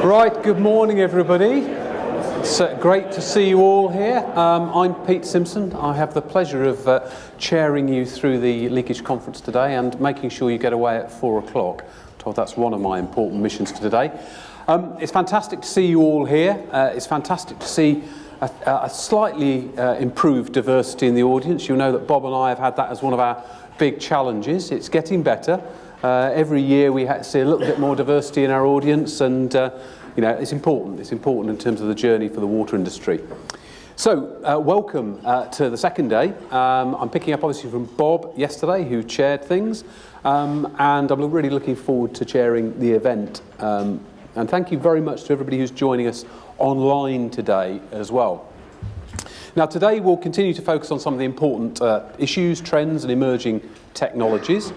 Right, good morning everybody. It's great to see you all here. I'm Pete Simpson. I have the pleasure of chairing you through the Leakage conference today and making sure you get away at 4 o'clock. So that's one of my important missions for today. It's fantastic to see you all here. It's fantastic to see a slightly improved diversity in the audience. You'll know that Bob and I have had that as one of our big challenges. It's getting better. Every year we see a little bit more diversity in our audience, and you know, it's important. It's important in terms of the journey for the water industry. So, welcome to the second day. I'm picking up obviously from Bob yesterday, who chaired things, and I'm really looking forward to chairing the event. And thank you very much to everybody who's joining us online today as well. Now, today we'll continue to focus on some of the important issues, trends, and emerging technologies.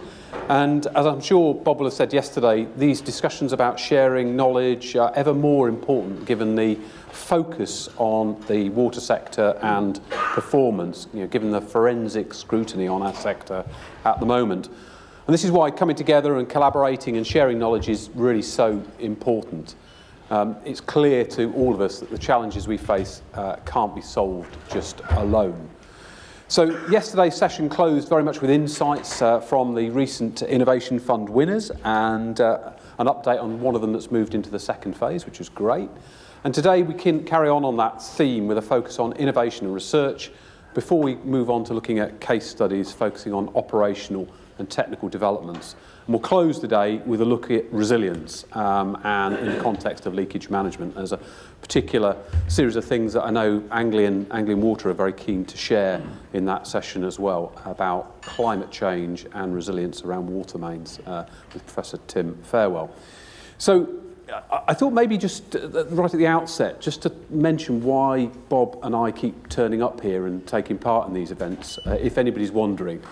And as I'm sure Bob will have said yesterday, these discussions about sharing knowledge are ever more important given the focus on the water sector and performance, given the forensic scrutiny on our sector at the moment. And this is why coming together and collaborating and sharing knowledge is really so important. It's clear to all of us that the challenges we face can't be solved just alone. So yesterday's session closed very much with insights from the recent Innovation Fund winners and an update on one of them that's moved into the second phase, which is great. And today we can carry on that theme with a focus on innovation and research before we move on to looking at case studies focusing on operational and technical developments. And we'll close the day with a look at resilience and in the context of leakage management. There's a particular series of things that I know Anglian Water are very keen to share in that session as well about climate change and resilience around water mains with Professor Tim Fairwell. So I thought maybe just right at the outset, just to mention why Bob and I keep turning up here and taking part in these events, if anybody's wondering.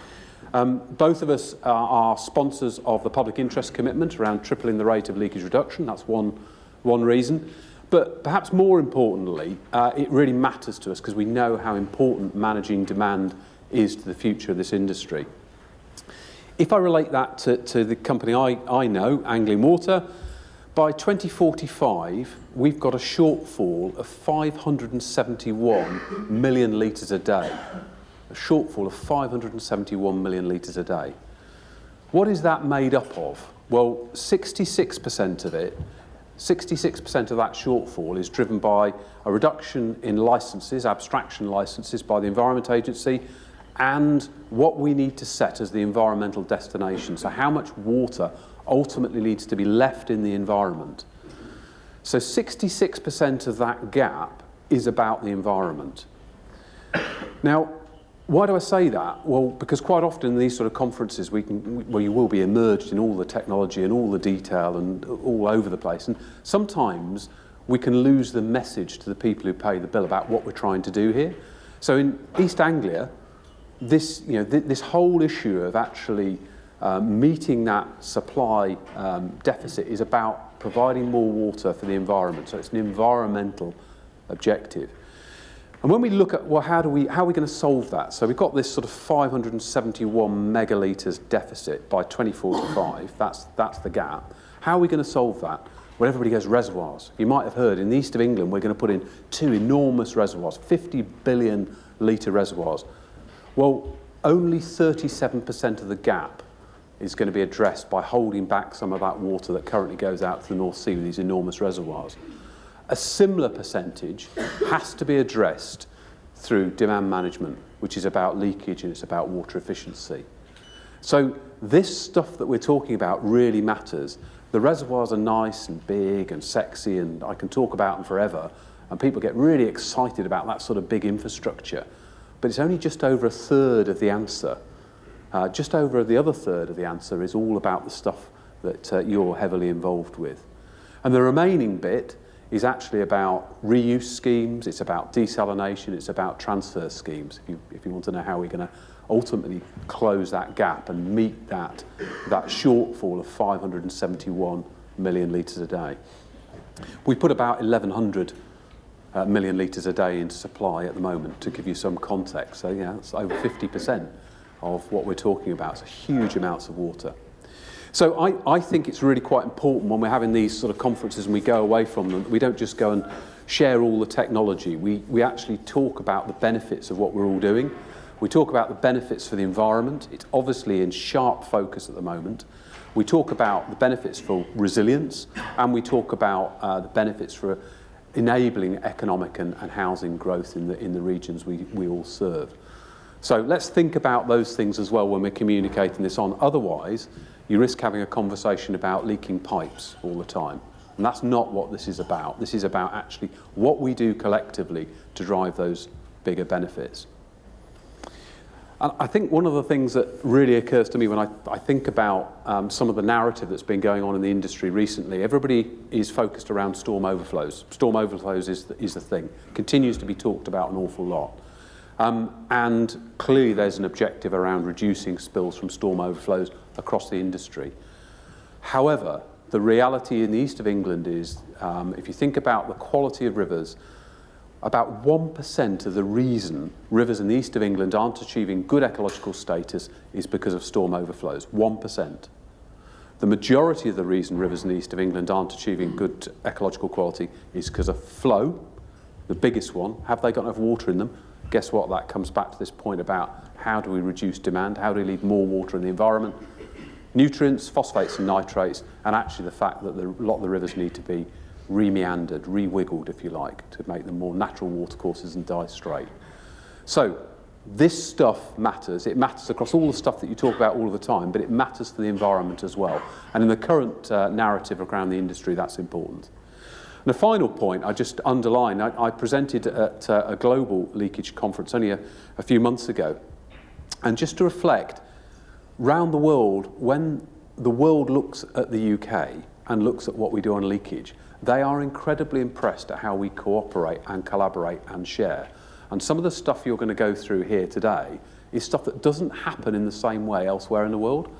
Both of us are sponsors of the public interest commitment around tripling the rate of leakage reduction. That's one reason. But perhaps more importantly, it really matters to us because we know how important managing demand is to the future of this industry. If I relate that to the company I know, Anglian Water, by 2045, we've got a shortfall of 571 million litres a day. A shortfall of 571 million litres a day. What is that made up of? Well, 66% of it, 66% of that shortfall is driven by a reduction in licences, abstraction licences by the Environment Agency, and what we need to set as the environmental destination. So how much water ultimately needs to be left in the environment. So 66% of that gap is about the environment. Now, why do I say that? Well, because quite often in these sort of conferences where you will be immersed in all the technology and all the detail and all over the place, and sometimes we can lose the message to the people who pay the bill about what we're trying to do here. So in East Anglia, this whole issue of actually meeting that supply deficit is about providing more water for the environment. So it's an environmental objective. And when we look at, well, how are we going to solve that? So we've got this sort of 571 megalitres deficit by 2045. That's the gap. How are we going to solve that? Well, everybody goes reservoirs. You might have heard in the east of England we're going to put in 2 enormous reservoirs, 50 billion litre reservoirs. Well, only 37% of the gap is going to be addressed by holding back some of that water that currently goes out to the North Sea with these enormous reservoirs. A similar percentage has to be addressed through demand management, which is about leakage and it's about water efficiency. So this stuff that we're talking about really matters. The reservoirs are nice and big and sexy and I can talk about them forever, and people get really excited about that sort of big infrastructure. But it's only just over a third of the answer. Just over the other third of the answer is all about the stuff that you're heavily involved with. And the remaining bit is actually about reuse schemes, it's about desalination, it's about transfer schemes, if you want to know how we're going to ultimately close that gap and meet that shortfall of 571 million litres a day. We put about 1,100 million litres a day into supply at the moment, to give you some context. So yeah, it's over 50% of what we're talking about. It's huge amounts of water. So I think it's really quite important when we're having these sort of conferences and we go away from them, that we don't just go and share all the technology. We actually talk about the benefits of what we're all doing. We talk about the benefits for the environment. It's obviously in sharp focus at the moment. We talk about the benefits for resilience, and we talk about the benefits for enabling economic and housing growth in the regions we all serve. So let's think about those things as well when we're communicating this on. Otherwise, you risk having a conversation about leaking pipes all the time. And that's not what this is about. This is about actually what we do collectively to drive those bigger benefits. And I think one of the things that really occurs to me when I think about some of the narrative that's been going on in the industry recently, everybody is focused around storm overflows. Storm overflows is the thing. Continues to be talked about an awful lot. And clearly there's an objective around reducing spills from storm overflows across the industry. However, the reality in the east of England is, if you think about the quality of rivers, about 1% of the reason rivers in the east of England aren't achieving good ecological status is because of storm overflows. 1%. The majority of the reason rivers in the east of England aren't achieving good ecological quality is because of flow, the biggest one. Have they got enough water in them? Guess what? That comes back to this point about how do we reduce demand? How do we leave more water in the environment? Nutrients, phosphates and nitrates, and actually the fact that a lot of the rivers need to be re-meandered, re-wiggled, if you like, to make them more natural watercourses and die straight. So this stuff matters. It matters across all the stuff that you talk about all of the time, but it matters for the environment as well. And in the current narrative around the industry, that's important. And the final point I just underline, I presented at a global leakage conference only a few months ago. And just to reflect, round the world, when the world looks at the UK and looks at what we do on leakage, they are incredibly impressed at how we cooperate and collaborate and share. And some of the stuff you're going to go through here today is stuff that doesn't happen in the same way elsewhere in the world.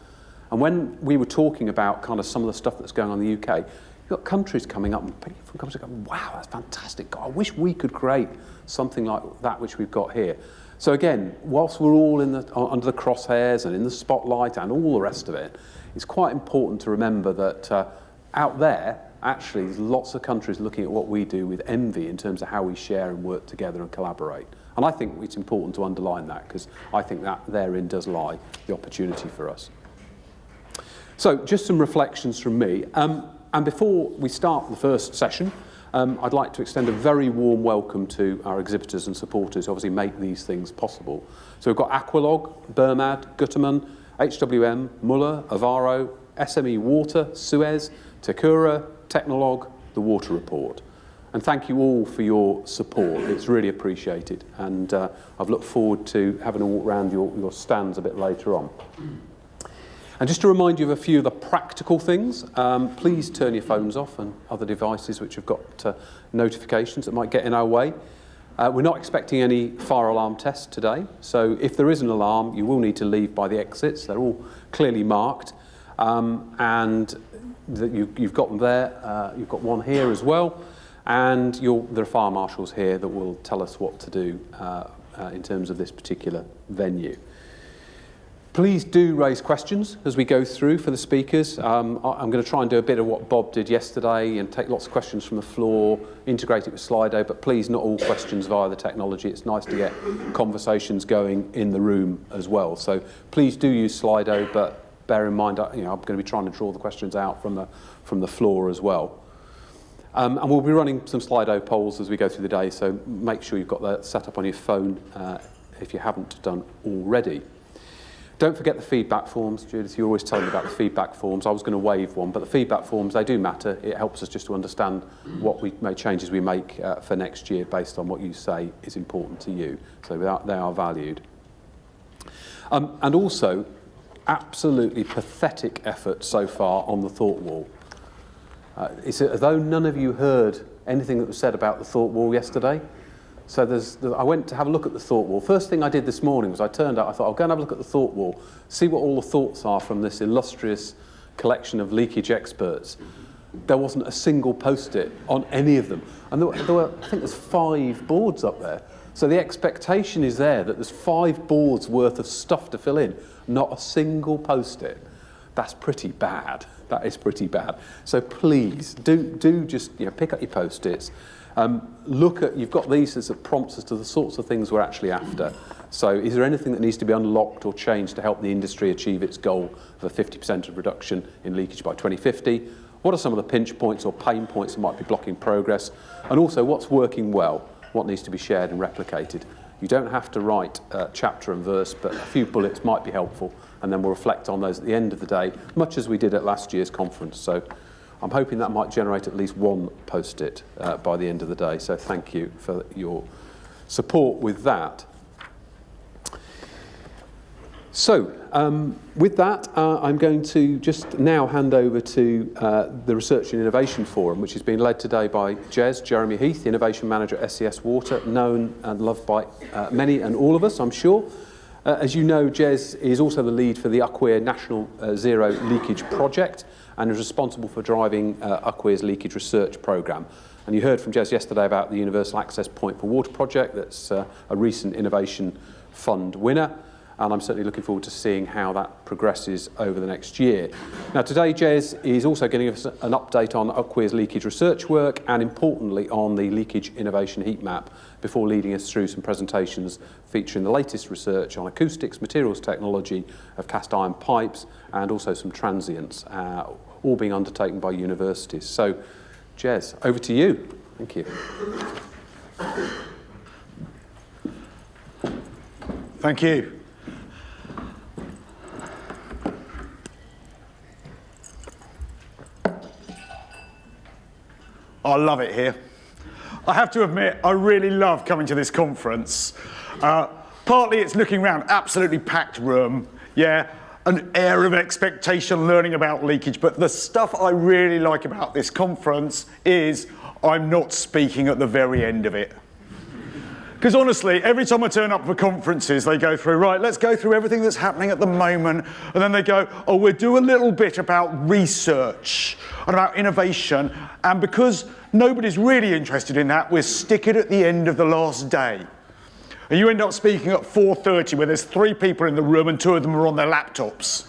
And when we were talking about kind of some of the stuff that's going on in the UK, you've got countries coming up and people from countries going, wow, that's fantastic. God, I wish we could create something like that which we've got here. So again, whilst we're all under the crosshairs and in the spotlight and all the rest of it, it's quite important to remember that out there, actually, there's lots of countries looking at what we do with envy in terms of how we share and work together and collaborate. And I think it's important to underline that because I think that therein does lie the opportunity for us. So just some reflections from me. And before we start the first session, I'd like to extend a very warm welcome to our exhibitors and supporters who obviously make these things possible. So we've got Aqualog, Burmad, Guterman, HWM, Muller, Avaro, SME Water, Suez, Takura, Technolog, the Water Report. And thank you all for your support. It's really appreciated. And I've looked forward to having a walk around your stands a bit later on. And just to remind you of a few of the practical things, please turn your phones off and other devices which have got notifications that might get in our way. We're not expecting any fire alarm tests today. So if there is an alarm, you will need to leave by the exits. They're all clearly marked. And you've got them there. You've got one here as well. And there are fire marshals here that will tell us what to do in terms of this particular venue. Please do raise questions as we go through for the speakers. I'm going to try and do a bit of what Bob did yesterday and take lots of questions from the floor, integrate it with Slido, but please not all questions via the technology. It's nice to get conversations going in the room as well. So please do use Slido, but bear in mind, I'm going to be trying to draw the questions out from the floor as well. And we'll be running some Slido polls as we go through the day, so make sure you've got that set up on your phone if you haven't done already. Don't forget the feedback forms. Judith, you're always telling me about the feedback forms. I was going to waive one, but the feedback forms, they do matter. It helps us just to understand what changes we make for next year based on what you say is important to you. So they are valued. And also, absolutely pathetic effort so far on the thought wall. It's as though none of you heard anything that was said about the thought wall yesterday. So I went to have a look at the thought wall. First thing I did this morning was I thought I'll go and have a look at the thought wall, see what all the thoughts are from this illustrious collection of leakage experts. There wasn't a single post-it on any of them. And there were, I think there's 5 boards up there. So the expectation is there that there's 5 boards worth of stuff to fill in, not a single post-it. that's pretty bad. That is pretty bad. So please do just pick up your post-its. You've got these as prompts as to the sorts of things we're actually after. So is there anything that needs to be unlocked or changed to help the industry achieve its goal of a 50% reduction in leakage by 2050? What are some of the pinch points or pain points that might be blocking progress? And also, what's working well? What needs to be shared and replicated? You don't have to write chapter and verse, but a few bullets might be helpful, and then we'll reflect on those at the end of the day, much as we did at last year's conference. So I'm hoping that might generate at least one post-it by the end of the day. So thank you for your support with that. So with that, I'm going to just now hand over to the Research and Innovation Forum, which is being led today by Jeremy Heath, the Innovation Manager at SES Water, known and loved by many and all of us, I'm sure. As you know, Jez is also the lead for the UCWEAR National Zero Leakage Project and is responsible for driving UCWEAR's leakage research programme. And you heard from Jez yesterday about the Universal Access Point for Water project. That's a recent Innovation Fund winner. And I'm certainly looking forward to seeing how that progresses over the next year. Now today, Jez is also going to give us an update on UCWEAR's leakage research work and importantly on the Leakage Innovation Heat Map before leading us through some presentations featuring the latest research on acoustics, materials technology of cast iron pipes and also some transients, all being undertaken by universities. So Jez, over to you. Thank you. Thank you. I love it here. I have to admit, I really love coming to this conference. Partly it's looking around, absolutely packed room, yeah, an air of expectation, learning about leakage, but the stuff I really like about this conference is I'm not speaking at the very end of it. Because honestly, every time I turn up for conferences, they go through, right, let's go through everything that's happening at the moment. And then they go, oh, we'll do a little bit about research and about innovation. And because nobody's really interested in that, we'll stick it at the end of the last day. And you end up speaking at 4:30 where there's 3 people in the room and 2 of them are on their laptops.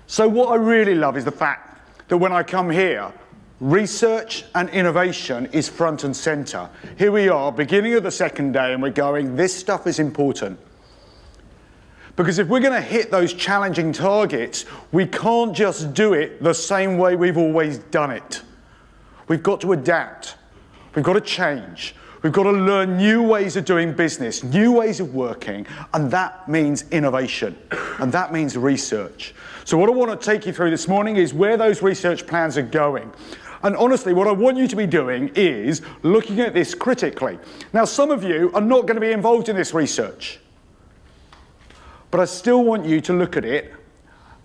So what I really love is the fact that when I come here, research and innovation is front and centre. Here we are, beginning of the second day, and we're going, this stuff is important. Because if we're going to hit those challenging targets, we can't just do it the same way we've always done it. We've got to adapt. We've got to change. We've got to learn new ways of doing business, new ways of working, and that means innovation, and that means research. So what I want to take you through this morning is where those research plans are going. And honestly, what I want you to be doing is looking at this critically. Now, some of you are not going to be involved in this research, but I still want you to look at it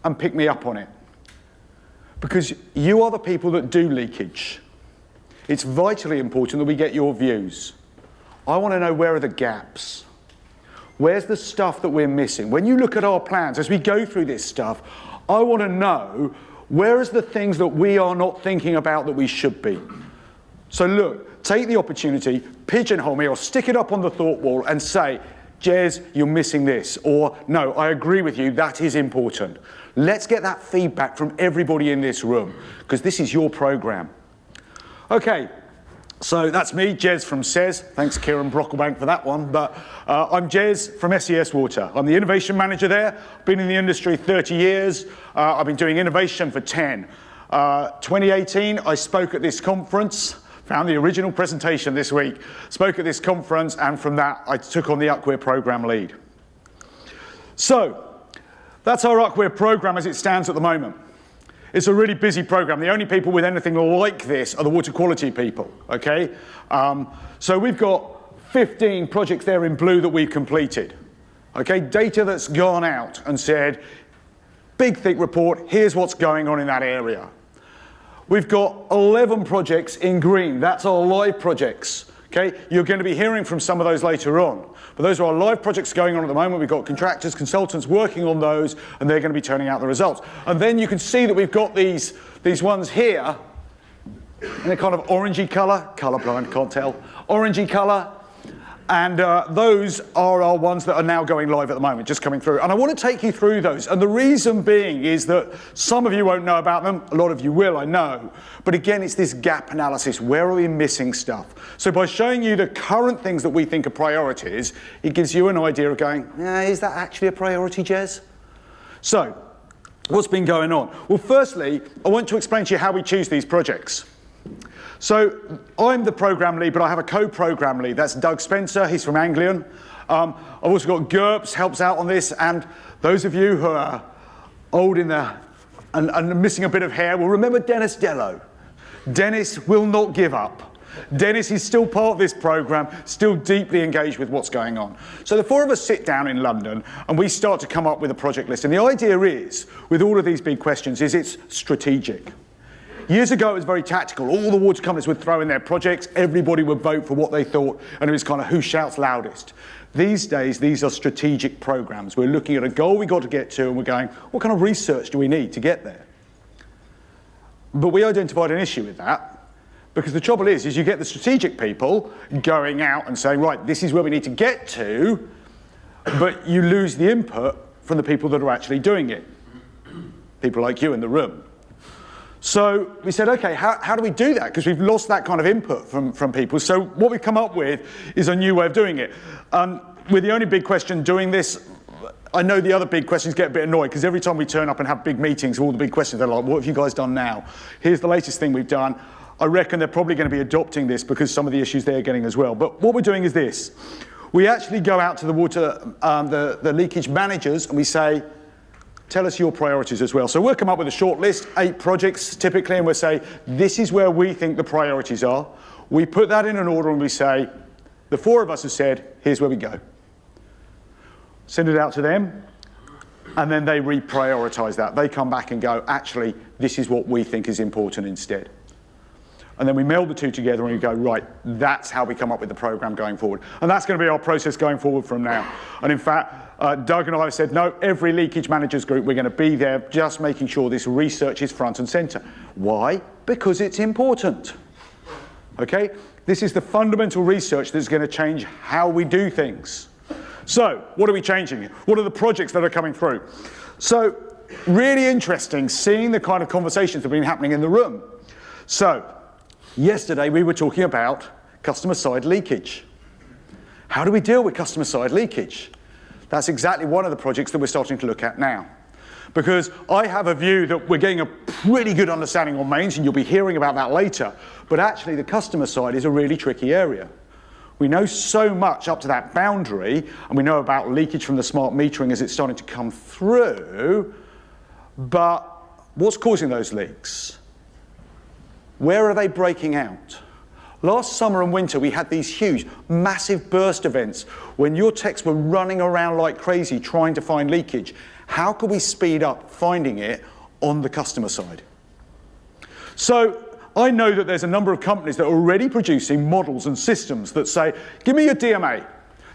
and pick me up on it. Because you are the people that do leakage. It's vitally important that we get your views. I want to know, where are the gaps? Where's the stuff that we're missing? When you look at our plans, as we go through this stuff, I want to know, where is the things that we are not thinking about that we should be? So look, take the opportunity, pigeonhole me or stick it up on the thought wall and say, Jez, you're missing this, or no, I agree with you, that is important. Let's get that feedback from everybody in this room, because this is your program. Okay, so that's me, Jez from SES. Thanks, Kieran Brocklebank, for that one. But I'm Jez from SES Water. I'm the innovation manager there. Been in the industry 30 years. I've been doing innovation for 10. 2018, I spoke at this conference. Found the original presentation this week. Spoke at this conference, and from that, I took on the UCWEAR program lead. So, that's our UCWEAR program as it stands at the moment. It's a really busy program. The only people with anything like this are the water quality people, okay? So we've got 15 projects there in blue that we've completed, okay? Data that's gone out and said, big, thick report, here's what's going on in that area. We've got 11 projects in green. That's our live projects, okay? You're going to be hearing from some of those later on. But those are our live projects going on at the moment. We've got contractors, consultants working on those, and they're going to be turning out the results. And then you can see that we've got these ones here in a kind of orangey colour. Colourblind, can't tell. Orangey colour. And those are our ones that are now going live at the moment, just coming through. And I want to take you through those. And the reason being is that some of you won't know about them. A lot of you will, I know. But again, it's this gap analysis. Where are we missing stuff? So by showing you the current things that we think are priorities, it gives you an idea of going, is that actually a priority, Jez? So what's been going on? Well, firstly, I want to explain to you how we choose these projects. So I'm the program lead, but I have a co-program lead. That's Doug Spencer. He's from Anglian. I've also got GURPS, helps out on this. And those of you who are old in the and missing a bit of hair will remember Dennis Dello. Dennis will not give up. Dennis is still part of this program, still deeply engaged with what's going on. So the four of us sit down in London and we start to come up with a project list. And the idea is, with all of these big questions, is it's strategic. Years ago, it was very tactical. All the water companies would throw in their projects. Everybody would vote for what they thought, and it was kind of who shouts loudest. These days, these are strategic programs. We're looking at a goal we've got to get to, and we're going, what kind of research do we need to get there? But we identified an issue with that, because the trouble is you get the strategic people going out and saying, right, this is where we need to get to, but you lose the input from the people that are actually doing it. People like you in the room. So we said, okay, how do we do that? Because we've lost that kind of input from people. So what we've come up with is a new way of doing it. We're the only big question doing this. I know the other big questions get a bit annoyed because every time we turn up and have big meetings, all the big questions, they're like, what have you guys done now? Here's the latest thing we've done. I reckon they're probably going to be adopting this because some of the issues they're getting as well. But what we're doing is this. We actually go out to the water, the leakage managers, and we say, tell us your priorities as well. So we'll come up with a short list, 8 projects typically, and we'll say, this is where we think the priorities are. We put that in an order and we say, the 4 of us have said, here's where we go. Send it out to them, and then they reprioritize that. They come back and go, actually, this is what we think is important instead. And then we meld the two together and we go, right, that's how we come up with the program going forward. And that's going to be our process going forward from now. And in fact, Doug and I have said, no, every leakage managers group, we're going to be there just making sure this research is front and center. Why? Because it's important. Okay? This is the fundamental research that's going to change how we do things. So, what are we changing? What are the projects that are coming through? So, really interesting seeing the kind of conversations that have been happening in the room. So, yesterday we were talking about customer-side leakage. How do we deal with customer-side leakage? That's exactly one of the projects that we're starting to look at now. Because I have a view that we're getting a pretty good understanding on mains, and you'll be hearing about that later, but actually the customer side is a really tricky area. We know so much up to that boundary, and we know about leakage from the smart metering as it's starting to come through, but what's causing those leaks? Where are they breaking out? Last summer and winter, we had these huge, massive burst events when your techs were running around like crazy trying to find leakage. How could we speed up finding it on the customer side? So I know that there's a number of companies that are already producing models and systems that say, give me your DMA.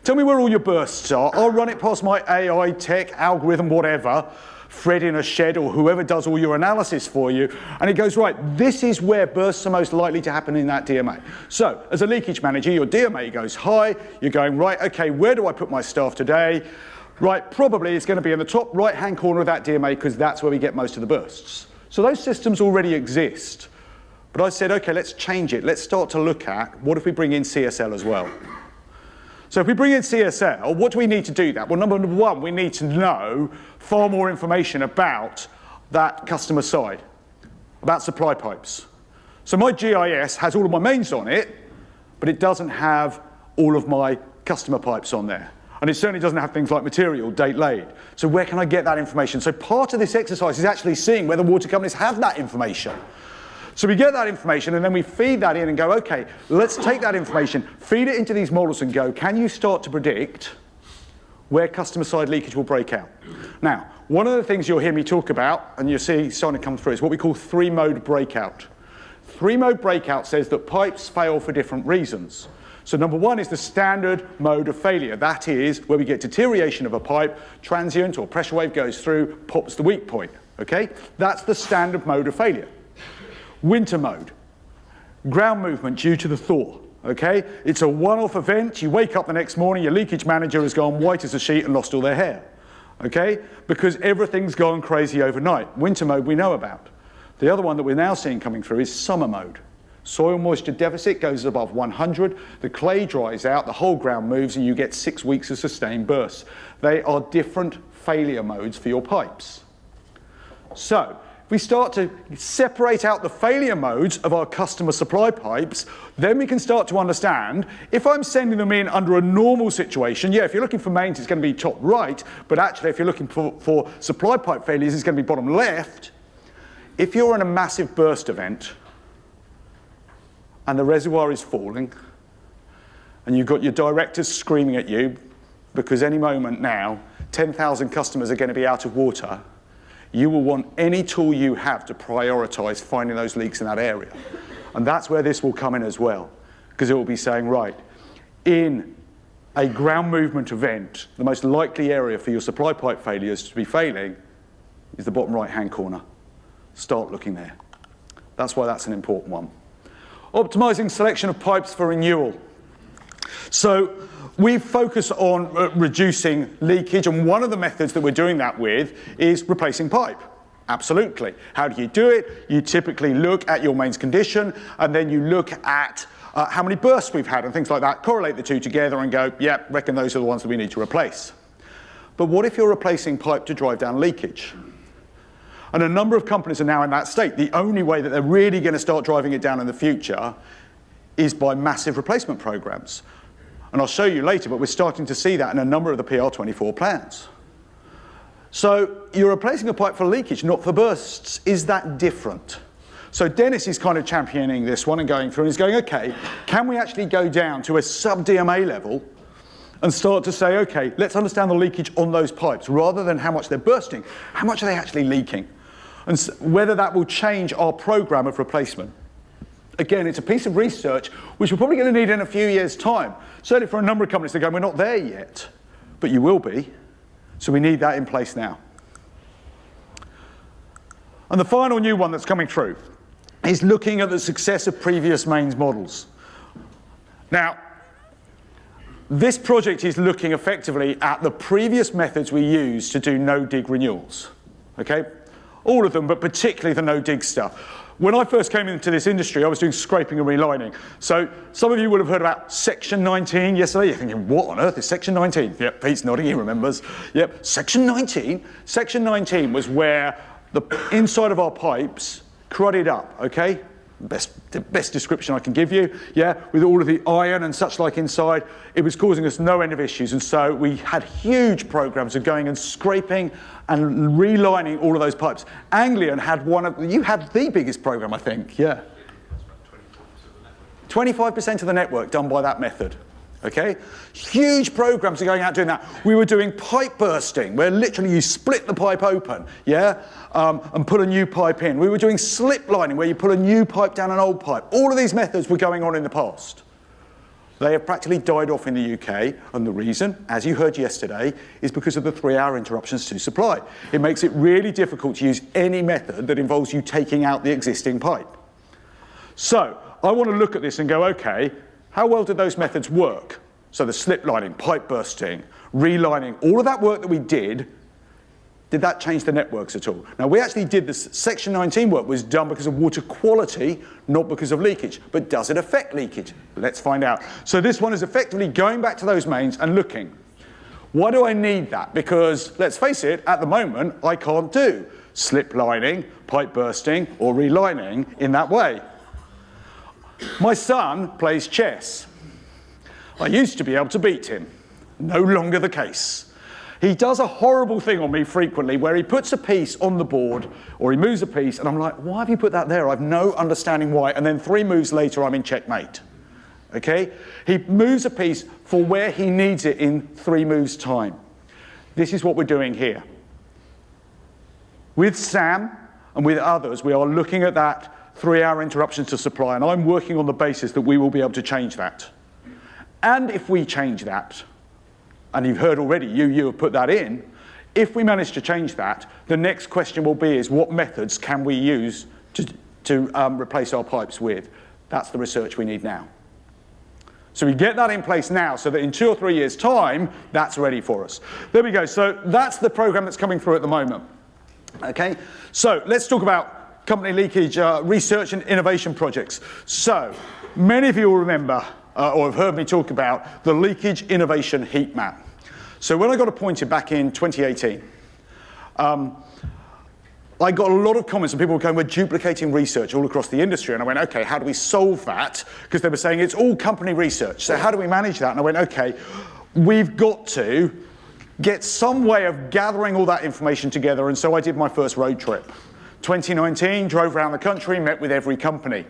Tell me where all your bursts are. I'll run it past my AI, tech, algorithm, whatever, Fred in a shed or whoever does all your analysis for you, and it goes, right, this is where bursts are most likely to happen in that DMA. So, as a leakage manager, your DMA goes high, you're going, right, okay, where do I put my staff today? Right, probably it's going to be in the top right-hand corner of that DMA because that's where we get most of the bursts. So those systems already exist. But I said, okay, let's change it. Let's start to look at what if we bring in CSL as well. So if we bring in CSL, what do we need to do that? Well, number one, we need to know far more information about that customer side, about supply pipes. So my GIS has all of my mains on it, but it doesn't have all of my customer pipes on there. And it certainly doesn't have things like material, date laid. So where can I get that information? So part of this exercise is actually seeing whether water companies have that information. So we get that information and then we feed that in and go, okay, let's take that information, feed it into these models and go, can you start to predict where customer side leakage will break out? Now, one of the things you'll hear me talk about, and you'll see starting to come through, is what we call 3-mode breakout. 3-mode breakout says that pipes fail for different reasons. So number one is the standard mode of failure. That is where we get deterioration of a pipe, transient or pressure wave goes through, pops the weak point, okay? That's the standard mode of failure. Winter mode, ground movement due to the thaw. Okay? It's a one-off event. You wake up the next morning, your leakage manager has gone white as a sheet and lost all their hair. Okay? Because everything's gone crazy overnight. Winter mode we know about. The other one that we're now seeing coming through is summer mode. Soil moisture deficit goes above 100, the clay dries out, the whole ground moves, and you get 6 weeks of sustained bursts. They are different failure modes for your pipes. So, if we start to separate out the failure modes of our customer supply pipes, then we can start to understand, if I'm sending them in under a normal situation, yeah, if you're looking for mains, it's going to be top right, but actually if you're looking for supply pipe failures, it's going to be bottom left. If you're in a massive burst event, and the reservoir is falling, and you've got your directors screaming at you, because any moment now, 10,000 customers are going to be out of water, you will want any tool you have to prioritise finding those leaks in that area. And that's where this will come in as well, because it will be saying, right, in a ground movement event, the most likely area for your supply pipe failures to be failing is the bottom right-hand corner. Start looking there. That's why that's an important one. Optimising selection of pipes for renewal. So we focus on reducing leakage, and one of the methods that we're doing that with is replacing pipe. Absolutely. How do you do it? You typically look at your mains condition, and then you look at how many bursts we've had and things like that, correlate the two together and go, yeah, reckon those are the ones that we need to replace. But what if you're replacing pipe to drive down leakage? And a number of companies are now in that state. The only way that they're really going to start driving it down in the future is by massive replacement programs. And I'll show you later, but we're starting to see that in a number of the PR24 plans. So you're replacing a pipe for leakage, not for bursts. Is that different? So Dennis is kind of championing this one and going through, and he's going, okay, can we actually go down to a sub-DMA level and start to say, okay, let's understand the leakage on those pipes, rather than how much they're bursting, how much are they actually leaking? And whether that will change our program of replacement. Again, it's a piece of research which we're probably going to need in a few years' time. Certainly for a number of companies, they're going, we're not there yet, but you will be. So we need that in place now. And the final new one that's coming through is looking at the success of previous mains models. Now, this project is looking effectively at the previous methods we used to do no-dig renewals. Okay? All of them, but particularly the no-dig stuff. When I first came into this industry, I was doing scraping and relining. So some of you would have heard about Section 19 yesterday. You're thinking, what on earth is Section 19? Yep, Pete's nodding, he remembers. Yep, Section 19. Section 19 was where the inside of our pipes crudded up, okay? The best description I can give you, yeah, with all of the iron and such like inside, it was causing us no end of issues, and so we had huge programs of going and scraping and relining all of those pipes. Anglian had you had the biggest program, I think, yeah. 25% of the network done by that method. Okay? Huge programs are going out doing that. We were doing pipe bursting, where literally you split the pipe open, yeah, and put a new pipe in. We were doing slip lining, where you put a new pipe down an old pipe. All of these methods were going on in the past. They have practically died off in the UK, and the reason, as you heard yesterday, is because of the 3-hour interruptions to supply. It makes it really difficult to use any method that involves you taking out the existing pipe. So, I want to look at this and go, okay, how well did those methods work? So the slip lining, pipe bursting, relining, all of that work that we did that change the networks at all? Now, we actually did this. Section 19 work was done because of water quality, not because of leakage. But does it affect leakage? Let's find out. So this one is effectively going back to those mains and looking. Why do I need that? Because, let's face it, at the moment, I can't do slip lining, pipe bursting, or relining in that way. My son plays chess. I used to be able to beat him. No longer the case. He does a horrible thing on me frequently where he puts a piece on the board or he moves a piece and I'm like, why have you put that there? I have no understanding why. And then 3 moves later, I'm in checkmate. Okay? He moves a piece for where he needs it in 3 moves' time. This is what we're doing here. With Sam and with others, we are looking at that 3-hour interruptions to supply, and I'm working on the basis that we will be able to change that. And if we change that, and you've heard already, you have put that in, if we manage to change that, the next question will be is what methods can we use to replace our pipes with? That's the research we need now. So we get that in place now so that in 2 or 3 years' time, that's ready for us. There we go. So that's the program that's coming through at the moment. Okay, so let's talk about company leakage research and innovation projects. So many of you will remember or have heard me talk about the leakage innovation heat map. So when I got appointed back in 2018, I got a lot of comments from people going, we're duplicating research all across the industry. And I went, okay, how do we solve that? Because they were saying it's all company research. So how do we manage that? And I went, okay, we've got to get some way of gathering all that information together. And so I did my first road trip. 2019, drove around the country, met with every company.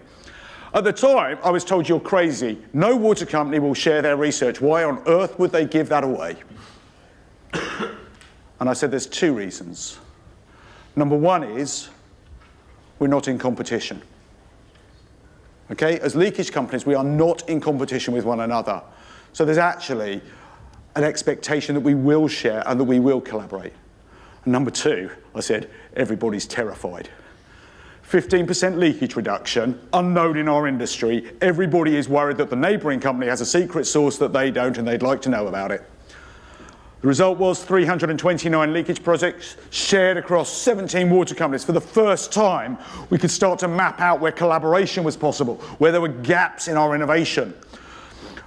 At the time, I was told, you're crazy. No water company will share their research. Why on earth would they give that away? And I said, there's 2 reasons. Number 1 is, we're not in competition. Okay, as leakage companies, we are not in competition with one another. So there's actually an expectation that we will share and that we will collaborate. And number 2, I said, everybody's terrified. 15% leakage reduction, unknown in our industry. Everybody is worried that the neighbouring company has a secret source that they don't and they'd like to know about it. The result was 329 leakage projects shared across 17 water companies. For the first time, we could start to map out where collaboration was possible, where there were gaps in our innovation.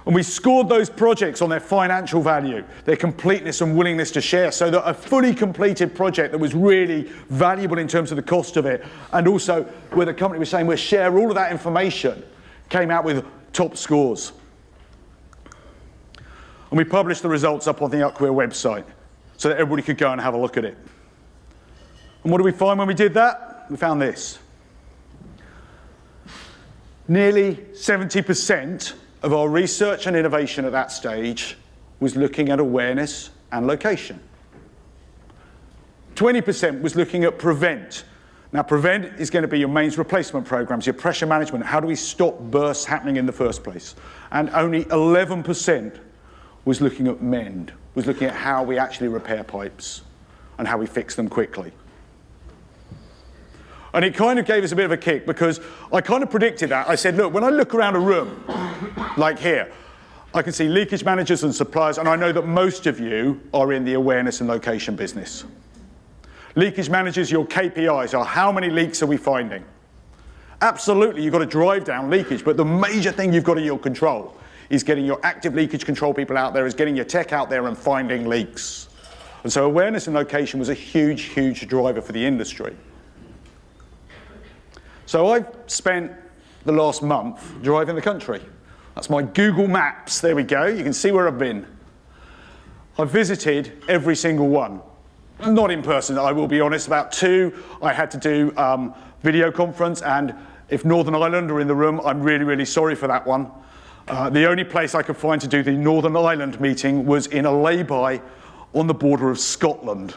And we scored those projects on their financial value, their completeness and willingness to share, so that a fully completed project that was really valuable in terms of the cost of it, and also where the company was saying we'll share all of that information, came out with top scores. And we published the results up on the UCWEAR website so that everybody could go and have a look at it. And what did we find when we did that? We found this. Nearly 70% of our research and innovation at that stage was looking at awareness and location. 20% was looking at prevent. Now, prevent is going to be your mains replacement programs, your pressure management. How do we stop bursts happening in the first place? And only 11% was looking at mend, was looking at how we actually repair pipes and how we fix them quickly. And it kind of gave us a bit of a kick because I kind of predicted that. I said, look, when I look around a room, like here, I can see leakage managers and suppliers, and I know that most of you are in the awareness and location business. Leakage managers, your KPIs are how many leaks are we finding? Absolutely, you've got to drive down leakage, but the major thing you've got in your control is getting your active leakage control people out there, is getting your tech out there and finding leaks. And so awareness and location was a huge, huge driver for the industry. So I've spent the last month driving the country. That's my Google Maps. There we go. You can see where I've been. I've visited every single one. Not in person, I will be honest. About 2, I had to do video conference, and if Northern Ireland are in the room, I'm really, really sorry for that one. The only place I could find to do the Northern Ireland meeting was in a lay-by on the border of Scotland.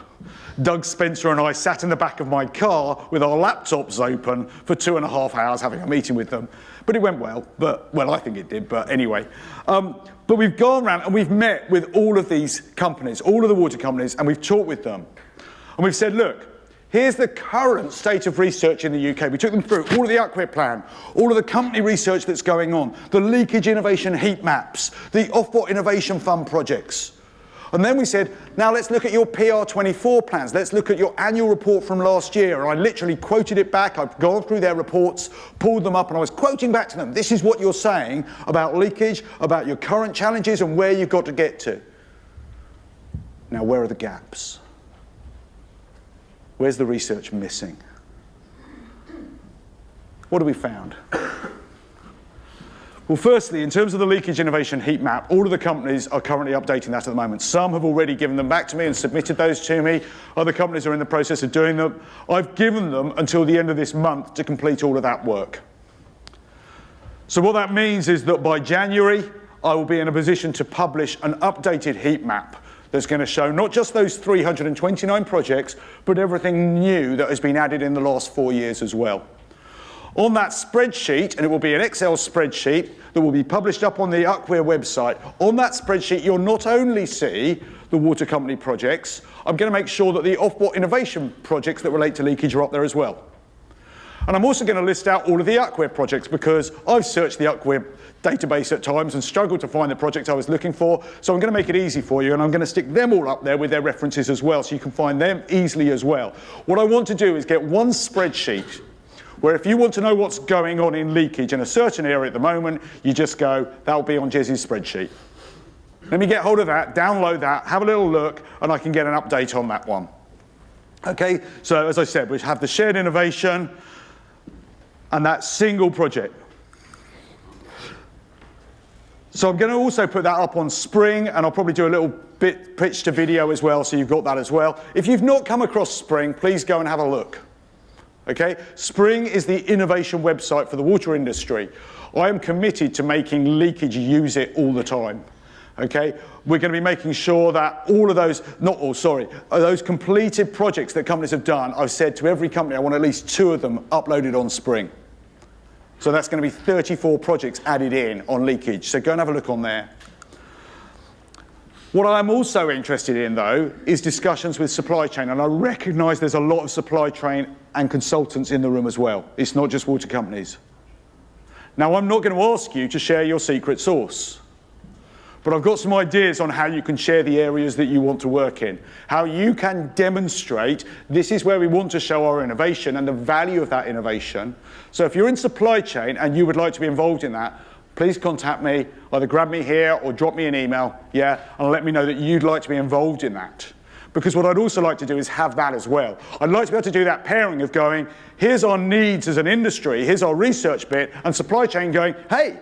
Doug Spencer and I sat in the back of my car with our laptops open for 2.5 hours having a meeting with them. But it went well. Well, I think it did, but anyway. But we've gone around and we've met with all of these companies, all of the water companies, and we've talked with them. And we've said, look, here's the current state of research in the UK. We took them through all of the UCWEAR plan, all of the company research that's going on, the leakage innovation heat maps, the Ofwat Innovation Fund projects. And then we said, now let's look at your PR24 plans. Let's look at your annual report from last year. And I literally quoted it back. I've gone through their reports, pulled them up, and I was quoting back to them. This is what you're saying about leakage, about your current challenges and where you've got to get to. Now, where are the gaps? Where's the research missing? What have we found? Well, firstly, in terms of the leakage innovation heat map, all of the companies are currently updating that at the moment. Some have already given them back to me and submitted those to me. Other companies are in the process of doing them. I've given them until the end of this month to complete all of that work. So what that means is that by January, I will be in a position to publish an updated heat map that's going to show not just those 329 projects, but everything new that has been added in the last 4 years as well. On that spreadsheet, and it will be an Excel spreadsheet that will be published up on the UCWEAR website, on that spreadsheet you'll not only see the water company projects, I'm going to make sure that the Ofwat innovation projects that relate to leakage are up there as well. And I'm also going to list out all of the UpWeb projects because I've searched the UpWeb database at times and struggled to find the project I was looking for. So I'm going to make it easy for you, and I'm going to stick them all up there with their references as well, so you can find them easily as well. What I want to do is get one spreadsheet where if you want to know what's going on in leakage in a certain area at the moment, you just go, that'll be on Jez's spreadsheet. Let me get hold of that, download that, have a little look, and I can get an update on that one. Okay, so as I said, we have the shared innovation and that single project. So I'm going to also put that up on Spring, and I'll probably do a little bit pitch to video as well, so you've got that as well. If you've not come across Spring, please go and have a look. Okay, Spring is the innovation website for the water industry. I am committed to making Leakage use it all the time. Okay, we're going to be making sure that all of those, those completed projects that companies have done, I've said to every company I want at least 2 of them uploaded on Spring. So that's going to be 34 projects added in on Leakage. So go and have a look on there. What I'm also interested in, though, is discussions with supply chain. And I recognise there's a lot of supply chain and consultants in the room as well. It's not just water companies. Now, I'm not going to ask you to share your secret sauce. But I've got some ideas on how you can share the areas that you want to work in, how you can demonstrate this is where we want to show our innovation and the value of that innovation. So if you're in supply chain and you would like to be involved in that, please contact me, either grab me here or drop me an email, and let me know that you'd like to be involved in that. Because what I'd also like to do is have that as well. I'd like to be able to do that pairing of going, here's our needs as an industry, here's our research bit, and supply chain going, hey,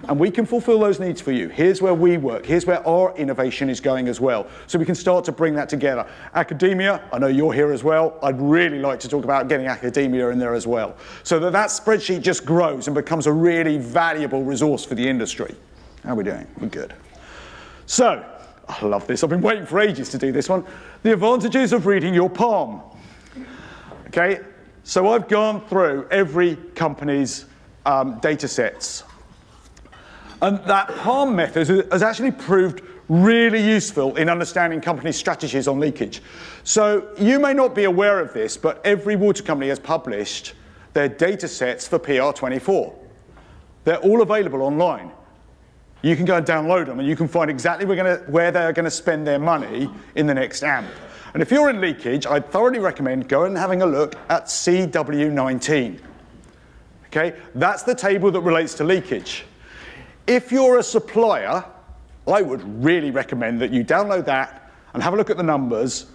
and we can fulfill those needs for you. Here's where we work. Here's where our innovation is going as well. So we can start to bring that together. Academia, I know you're here as well. I'd really like to talk about getting academia in there as well, so that that spreadsheet just grows and becomes a really valuable resource for the industry. How are we doing? We're good. So, I love this. I've been waiting for ages to do this one. The advantages of reading your palm. Okay, so I've gone through every company's data sets. And that palm method has actually proved really useful in understanding company strategies on leakage. So you may not be aware of this, but every water company has published their data sets for PR24. They're all available online. You can go and download them, and you can find exactly where they're going to spend their money in the next AMP. And if you're in leakage, I'd thoroughly recommend going and having a look at CW19. Okay, that's the table that relates to leakage. If you're a supplier, I would really recommend that you download that and have a look at the numbers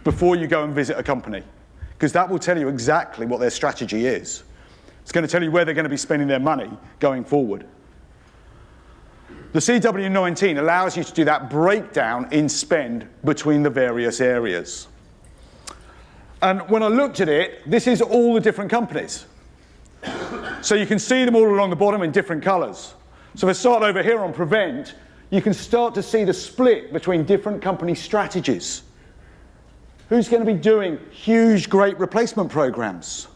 before you go and visit a company, because that will tell you exactly what their strategy is. It's going to tell you where they're going to be spending their money going forward. The CW19 allows you to do that breakdown in spend between the various areas. And when I looked at it, this is all the different companies. So you can see them all along the bottom in different colours. So if I start over here on Prevent, you can start to see the split between different company strategies. Who's going to be doing huge, great replacement programs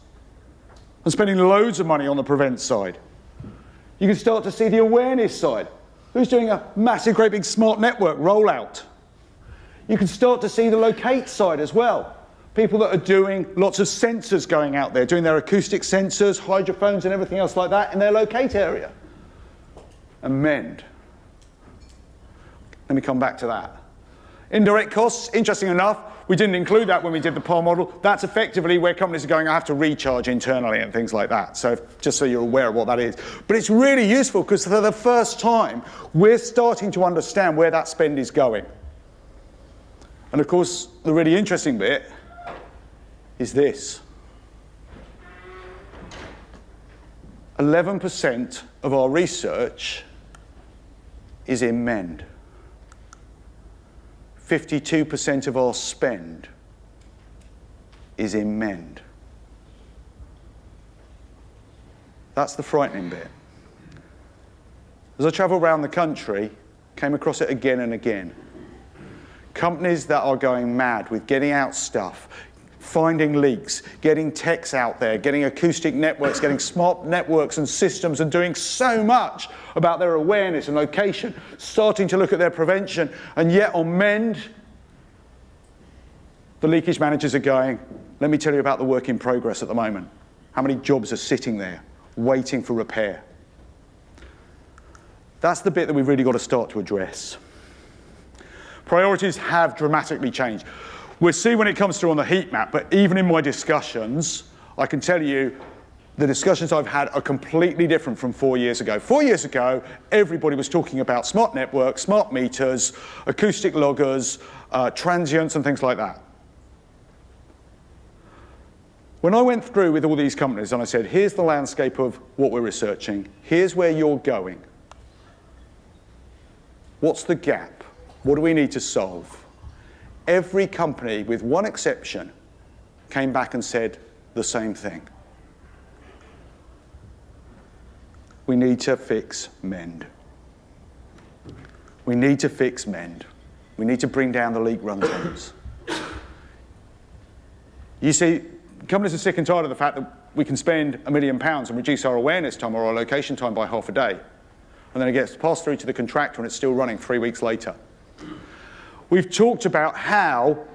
and spending loads of money on the Prevent side? You can start to see the awareness side. Who's doing a massive, great big smart network rollout? You can start to see the locate side as well. People that are doing lots of sensors going out there, doing their acoustic sensors, hydrophones and everything else like that in their locate area. And mend. Let me come back to that. Indirect costs, interesting enough, we didn't include that when we did the PAR model. That's effectively where companies are going, I have to recharge internally and things like that. So just so you're aware of what that is. But it's really useful because for the first time, we're starting to understand where that spend is going. And of course, the really interesting bit is this. 11% of our research is in mend. 52% of our spend is in mend. That's the frightening bit. As I travel around the country, came across it again and again. Companies that are going mad with getting out stuff, finding leaks, getting techs out there, getting acoustic networks, getting smart networks and systems, and doing so much about their awareness and location, starting to look at their prevention, and yet on mend, the leakage managers are going, let me tell you about the work in progress at the moment. How many jobs are sitting there, waiting for repair? That's the bit that we've really got to start to address. Priorities have dramatically changed. We'll see when it comes through on the heat map, but even in my discussions, I can tell you the discussions I've had are completely different from 4 years ago. 4 years ago, everybody was talking about smart networks, smart meters, acoustic loggers, transients and things like that. When I went through with all these companies and I said, here's the landscape of what we're researching, here's where you're going. What's the gap? What do we need to solve? Every company, with one exception, came back and said the same thing. We need to fix mend. We need to fix mend. We need to bring down the leak runtimes. You see, companies are sick and tired of the fact that we can spend £1 million and reduce our awareness time or our location time by half a day. And then it gets passed through to the contractor and it's still running 3 weeks later. We've talked about how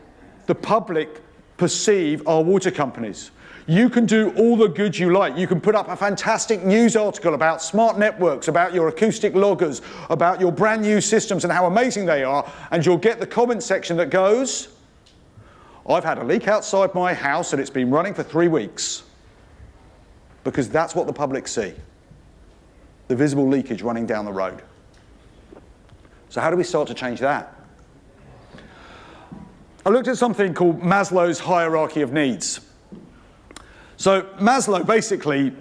the public perceive our water companies. You can do all the good you like. You can put up a fantastic news article about smart networks, about your acoustic loggers, about your brand new systems and how amazing they are, and you'll get the comment section that goes, I've had a leak outside my house and it's been running for 3 weeks. Because that's what the public see. The visible leakage running down the road. So how do we start to change that? I looked at something called Maslow's hierarchy of needs. So Maslow basically,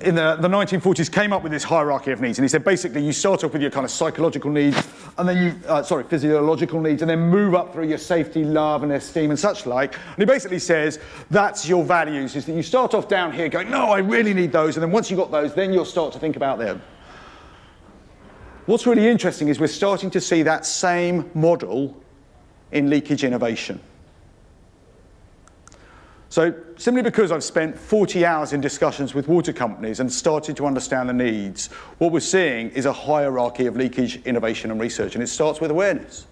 in the 1940s, came up with this hierarchy of needs. And he said, basically, you start off with your kind of psychological needs, and then physiological needs, and then move up through your safety, love, and esteem, and such like. And he basically says, that's your values, is that you start off down here going, no, I really need those. And then once you've got those, then you'll start to think about them. What's really interesting is we're starting to see that same model in leakage innovation. So simply because I've spent 40 hours in discussions with water companies and started to understand the needs, what we're seeing is a hierarchy of leakage innovation and research, and it starts with awareness.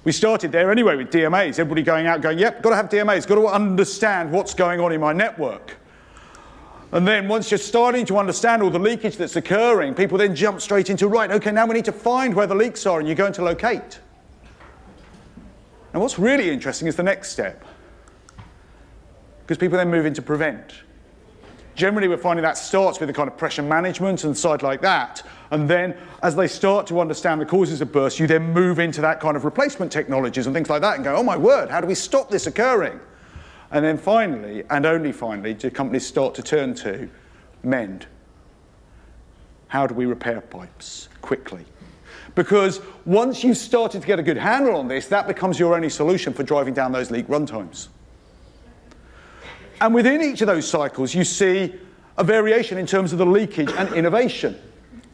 We started there anyway with DMAs, everybody going out going, yep, got to have DMAs, got to understand what's going on in my network. And then once you're starting to understand all the leakage that's occurring, people then jump straight into, right, okay, now we need to find where the leaks are, and you're going to locate. Now what's really interesting is the next step. Because people then move into prevent. Generally, we're finding that starts with the kind of pressure management and side like that. And then, as they start to understand the causes of bursts, you then move into that kind of replacement technologies and things like that and go, oh my word, how do we stop this occurring? And then finally, and only finally, do companies start to turn to mend. How do we repair pipes quickly? Because once you've started to get a good handle on this, that becomes your only solution for driving down those leak runtimes. And within each of those cycles, you see a variation in terms of the leakage and innovation.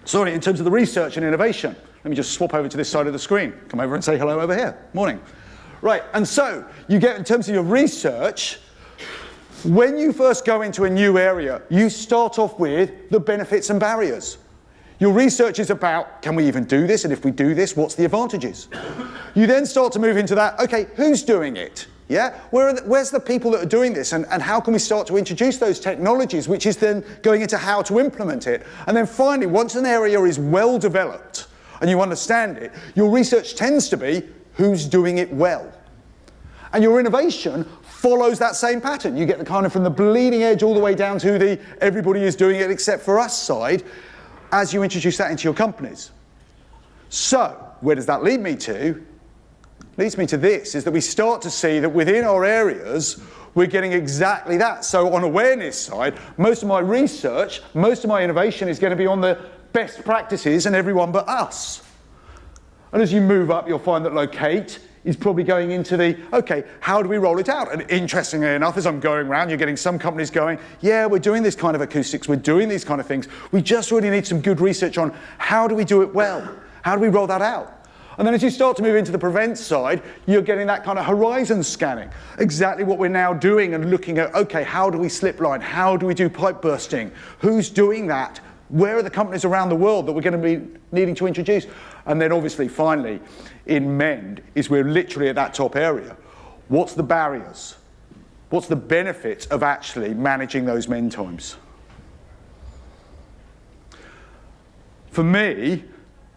Sorry, in terms of the research and innovation. Let me just swap over to this side of the screen. Come over and say hello over here. Morning. Right, and so you get, in terms of your research, when you first go into a new area, you start off with the benefits and barriers. Your research is about, can we even do this? And if we do this, what's the advantages? You then start to move into that, okay, who's doing it? Yeah, where's the people that are doing this, and how can we start to introduce those technologies, which is then going into how to implement it. And then finally, once an area is well developed and you understand it, your research tends to be who's doing it well. And your innovation follows that same pattern. You get the kind of from the bleeding edge all the way down to the everybody is doing it except for us side as you introduce that into your companies. So, where does that lead me to? Leads me to this, is that we start to see that within our areas, we're getting exactly that. So on awareness side, most of my research, most of my innovation is going to be on the best practices and everyone but us. And as you move up, you'll find that locate is probably going into the, okay, how do we roll it out? And interestingly enough, as I'm going around, you're getting some companies going, yeah, we're doing this kind of acoustics, we're doing these kind of things. We just really need some good research on how do we do it well? How do we roll that out? And then as you start to move into the prevent side, you're getting that kind of horizon scanning. Exactly what we're now doing and looking at, okay, how do we slip line? How do we do pipe bursting? Who's doing that? Where are the companies around the world that we're going to be needing to introduce? And then obviously, finally, in mend, is we're literally at that top area. What's the barriers? What's the benefit of actually managing those men times? For me,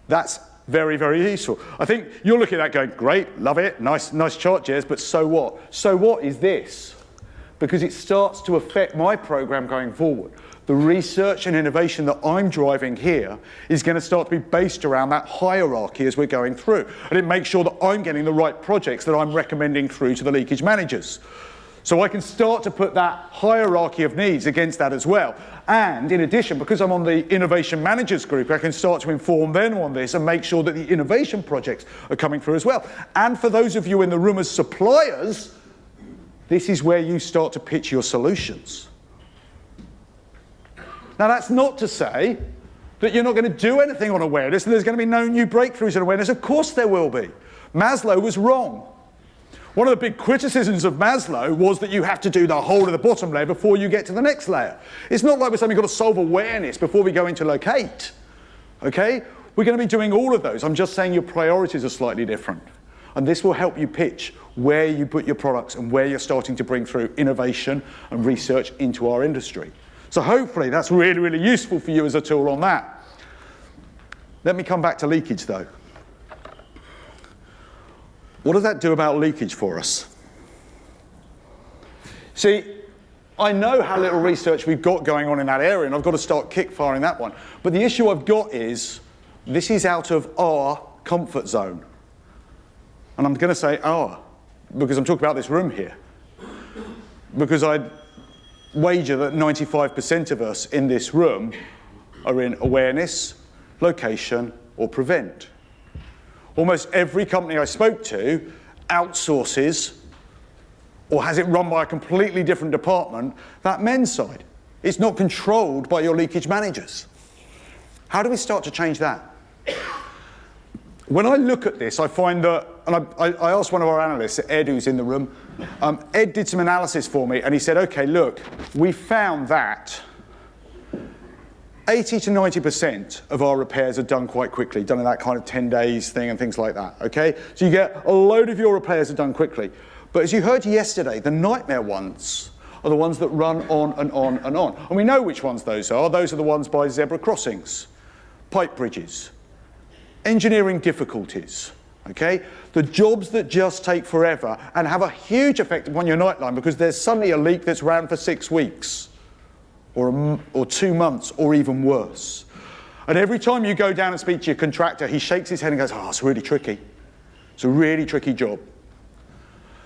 that's very, very useful. I think you're looking at that going, great, love it, nice chart, Jez, but so what? So what is this? Because it starts to affect my program going forward. The research and innovation that I'm driving here is going to start to be based around that hierarchy as we're going through. And it makes sure that I'm getting the right projects that I'm recommending through to the leakage managers. So I can start to put that hierarchy of needs against that as well. And in addition, because I'm on the innovation managers group, I can start to inform them on this and make sure that the innovation projects are coming through as well. And for those of you in the room as suppliers, this is where you start to pitch your solutions. Now, that's not to say that you're not going to do anything on awareness and there's going to be no new breakthroughs in awareness. Of course there will be. Maslow was wrong. One of the big criticisms of Maslow was that you have to do the whole of the bottom layer before you get to the next layer. It's not like we're saying we've got to solve awareness before we go into locate. Okay? We're going to be doing all of those. I'm just saying your priorities are slightly different. And this will help you pitch where you put your products and where you're starting to bring through innovation and research into our industry. So hopefully that's really, really useful for you as a tool on that. Let me come back to leakage though. What does that do about leakage for us? See, I know how little research we've got going on in that area, and I've got to start kick-firing that one. But the issue I've got is, this is out of our comfort zone. And I'm going to say our, because I'm talking about this room here. Because I'd wager that 95% of us in this room are in awareness, location, or prevent. Almost every company I spoke to outsources or has it run by a completely different department, that men's side. It's not controlled by your leakage managers. How do we start to change that? When I look at this, I find that, and I asked one of our analysts, Ed, who's in the room, Ed did some analysis for me and he said, okay, look, we found that 80 to 90% of our repairs are done quite quickly, done in that kind of 10 days thing and things like that, okay? So you get a load of your repairs are done quickly. But as you heard yesterday, the nightmare ones are the ones that run on and on and on. And we know which ones those are. Those are the ones by zebra crossings, pipe bridges, engineering difficulties, okay? The jobs that just take forever and have a huge effect upon your nightline because there's suddenly a leak that's ran for 6 weeks. Or 2 months, or even worse. And every time you go down and speak to your contractor, he shakes his head and goes, oh, it's really tricky. It's a really tricky job.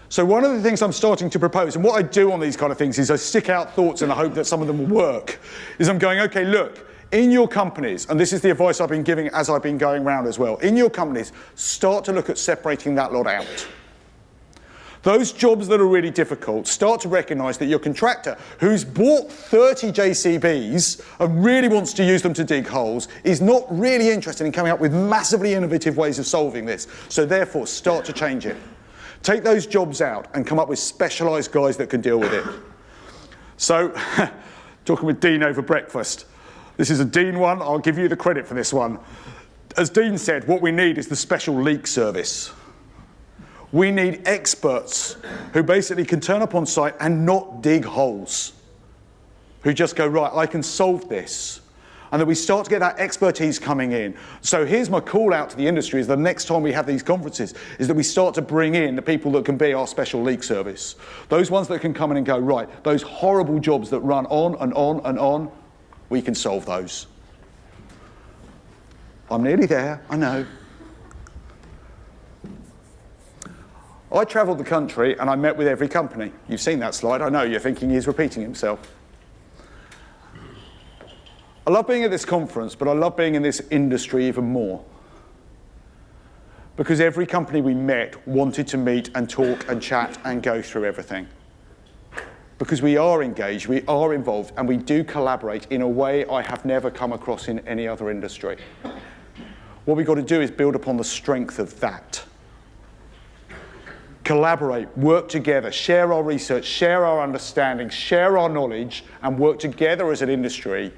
So one of the things I'm starting to propose, and what I do on these kind of things is I stick out thoughts in the hope that some of them will work, is I'm going, okay, look, in your companies, and this is the advice I've been giving as I've been going around as well, in your companies, start to look at separating that lot out. Those jobs that are really difficult, start to recognise that your contractor, who's bought 30 JCBs and really wants to use them to dig holes, is not really interested in coming up with massively innovative ways of solving this. So therefore, start to change it. Take those jobs out and come up with specialised guys that can deal with it. So, talking with Dean over breakfast. This is a Dean one, I'll give you the credit for this one. As Dean said, what we need is the special leak service. We need experts who basically can turn up on site and not dig holes, who just go, right, I can solve this. And that we start to get that expertise coming in. So here's my call out to the industry is the next time we have these conferences is that we start to bring in the people that can be our special leak service. Those ones that can come in and go, right, those horrible jobs that run on and on and on, we can solve those. I'm nearly there, I know. I travelled the country and I met with every company. You've seen that slide, I know you're thinking he's repeating himself. I love being at this conference, but I love being in this industry even more. Because every company we met wanted to meet and talk and chat and go through everything. Because we are engaged, we are involved, and we do collaborate in a way I have never come across in any other industry. What we've got to do is build upon the strength of that. Collaborate, work together, share our research, share our understanding, share our knowledge, and work together as an industry.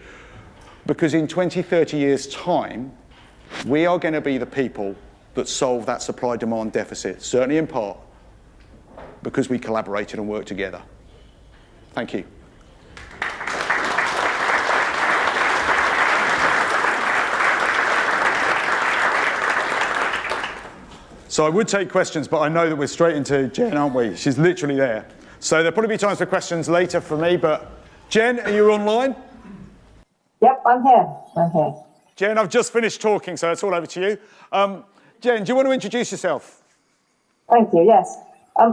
Because in 20, 30 years' time, we are going to be the people that solve that supply-demand deficit, certainly in part, because we collaborated and worked together. Thank you. So I would take questions, but I know that we're straight into Jen, aren't we? She's literally there. So there'll probably be times for questions later for me, but Jen, are you online? Yep, I'm here. I'm here. Jen, I've just finished talking, so it's all over to you. Jen, do you want to introduce yourself? Thank you, yes.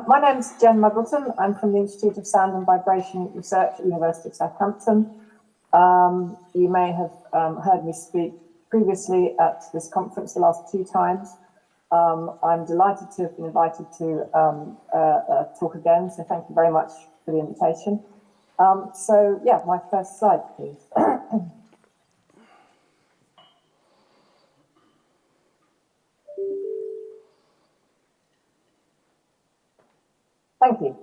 My name's Jen Muggleton. I'm from the Institute of Sound and Vibration Research at the University of Southampton. You may have heard me speak previously at this conference the last 2 times. I'm delighted to have been invited to talk again, so thank you very much for the invitation. So, yeah, my first slide, please. Thank you.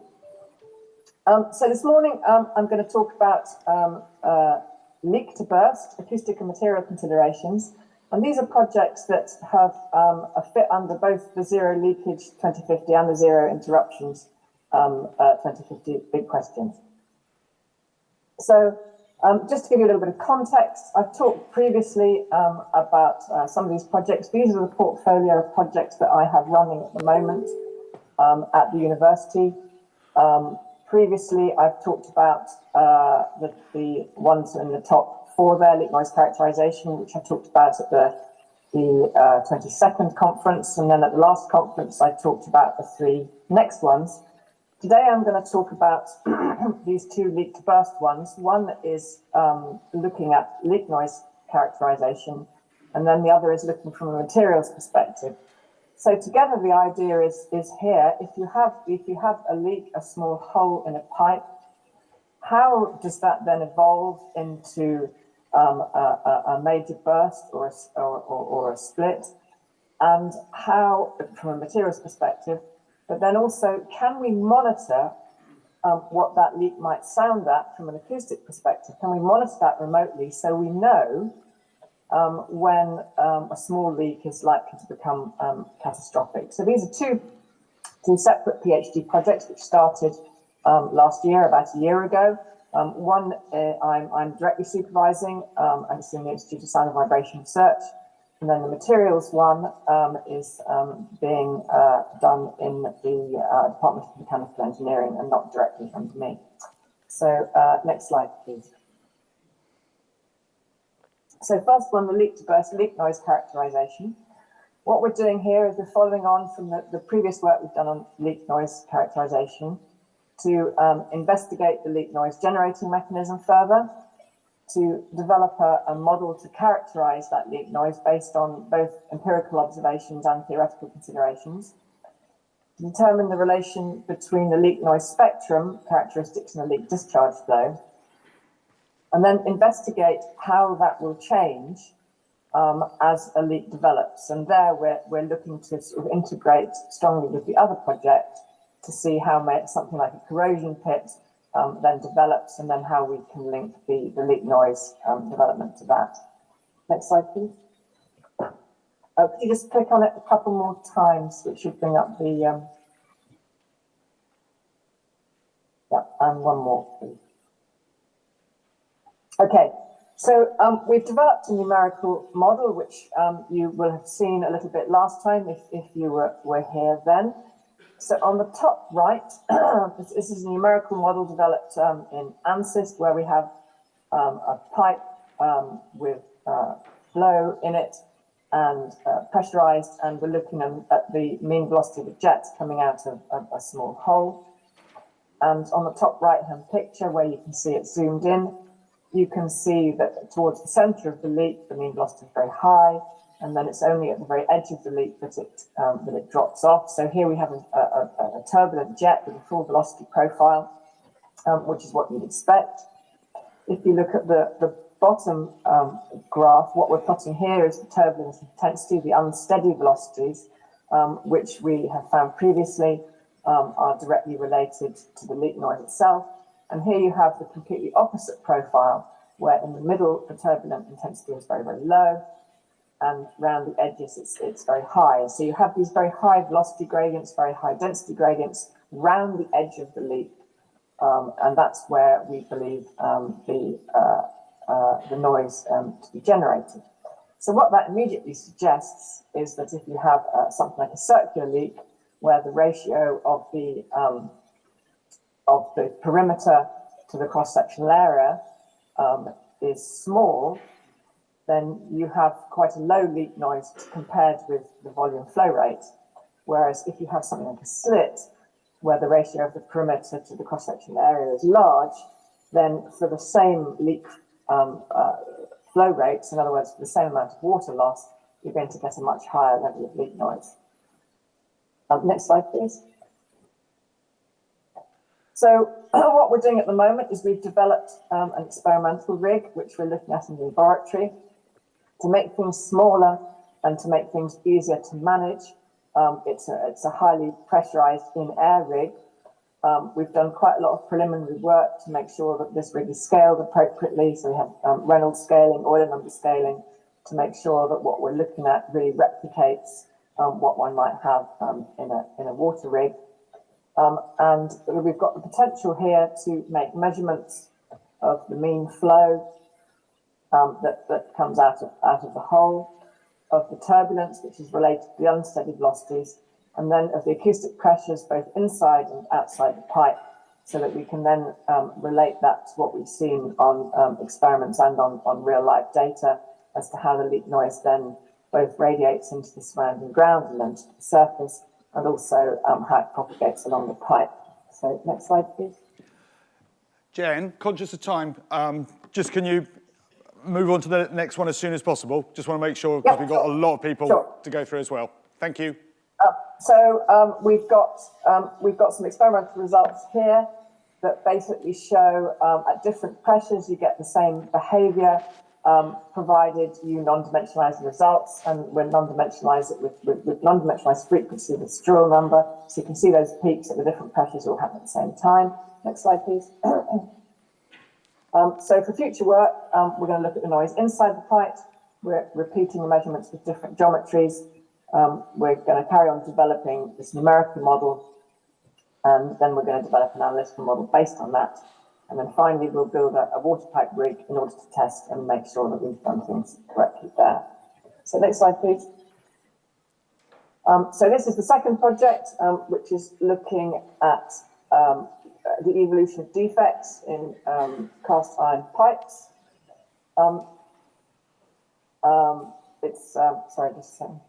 So this morning, I'm going to talk about leak to burst, acoustic and material considerations. And these are projects that have a fit under both the Zero Leakage 2050 and the Zero Interruptions 2050 big questions. So just to give you a little bit of context, I've talked previously about some of these projects. These are the portfolio of projects that I have running at the moment at the university. Previously, I've talked about the ones in the top 4 there, leak noise characterization, which I talked about at the 22nd conference, and then at the last conference, I talked about the 3 next ones. Today, I'm going to talk about these 2 leak to burst ones. One is looking at leak noise characterization, and then the other is looking from a materials perspective. So together, the idea is here, if you have a leak, a small hole in a pipe, how does that then evolve into a major burst or a split? And how, from a materials perspective, but then also, can we monitor what that leak might sound at from an acoustic perspective? Can we monitor that remotely so we know when a small leak is likely to become catastrophic? So these are two separate PhD projects which started last year, about a year ago. One I'm directly supervising, and it's in the Institute of Sound and Vibration Research. And then the materials one is being done in the Department of Mechanical Engineering and not directly under me. So next slide, please. So first one, the leak to burst, leak noise characterization. What we're doing here is we're following on from the previous work we've done on leak noise characterization to investigate the leak noise generating mechanism further, to develop a model to characterize that leak noise based on both empirical observations and theoretical considerations, to determine the relation between the leak noise spectrum characteristics and the leak discharge flow, and then investigate how that will change as a leak develops. And there we're looking to sort of integrate strongly with the other project to see how something like a corrosion pit then develops, and then how we can link the leak noise development to that. Next slide, please. Could you just click on it a couple more times, which should bring up the, yeah, and one more, please. Okay, so we've developed a numerical model, which you will have seen a little bit last time if you were here then. So on the top right, this is a numerical model developed in ANSYS, where we have a pipe with flow in it and pressurized, and we're looking at the mean velocity of the jets coming out of a small hole. And on the top right-hand picture, where you can see it zoomed in, you can see that towards the center of the leak, the mean velocity is very high, and then it's only at the very edge of the leak that it drops off. So here we have a turbulent jet with a full velocity profile, which is what you'd expect. If you look at the bottom graph, what we're plotting here is the turbulence intensity, the unsteady velocities, which we have found previously are directly related to the leak noise itself. And here you have the completely opposite profile, where in the middle, the turbulent intensity is very, very low, and around the edges, it's very high. So you have these very high velocity gradients, very high density gradients around the edge of the leak, and that's where we believe the noise to be generated. So what that immediately suggests is that if you have something like a circular leak, where the ratio of the perimeter to the cross-sectional area is small, then you have quite a low leak noise compared with the volume flow rate. Whereas if you have something like a slit, where the ratio of the perimeter to the cross-sectional area is large, then for the same leak flow rates, in other words, for the same amount of water loss, you're going to get a much higher level of leak noise. Next slide, please. So what we're doing at the moment is we've developed an experimental rig, which we're looking at in the laboratory, to make things smaller and to make things easier to manage. It's a highly pressurized in-air rig. We've done quite a lot of preliminary work to make sure that this rig is scaled appropriately. So we have Reynolds scaling, Euler number scaling, to make sure that what we're looking at really replicates what one might have in a water rig. And we've got the potential here to make measurements of the mean flow that comes out of the hole, of the turbulence, which is related to the unsteady velocities, and then of the acoustic pressures both inside and outside the pipe, so that we can then relate that to what we've seen on experiments and on real life data as to how the leak noise then both radiates into the surrounding ground and then to the surface, and also how it propagates along the pipe. So next slide, please. Jen, conscious of time, just can you move on to the next one as soon as possible? Just want to make sure, because we've got a lot of people to go through as well. Thank you. We've got some experimental results here that basically show at different pressures you get the same behaviour, provided you non-dimensionalise the results, and we non-dimensionalise it with non-dimensionalised frequency with Struhl number, so you can see those peaks at the different pressures all happen at the same time. Next slide, please. So for future work, we're going to look at the noise inside the pipe. We're repeating the measurements with different geometries. We're going to carry on developing this numerical model, and then we're going to develop an analytical model based on that. And then finally, we'll build a water pipe rig in order to test and make sure that we've done things correctly there. So next slide, please. So this is the second project, which is looking at the evolution of defects in cast iron pipes. Sorry, just a second.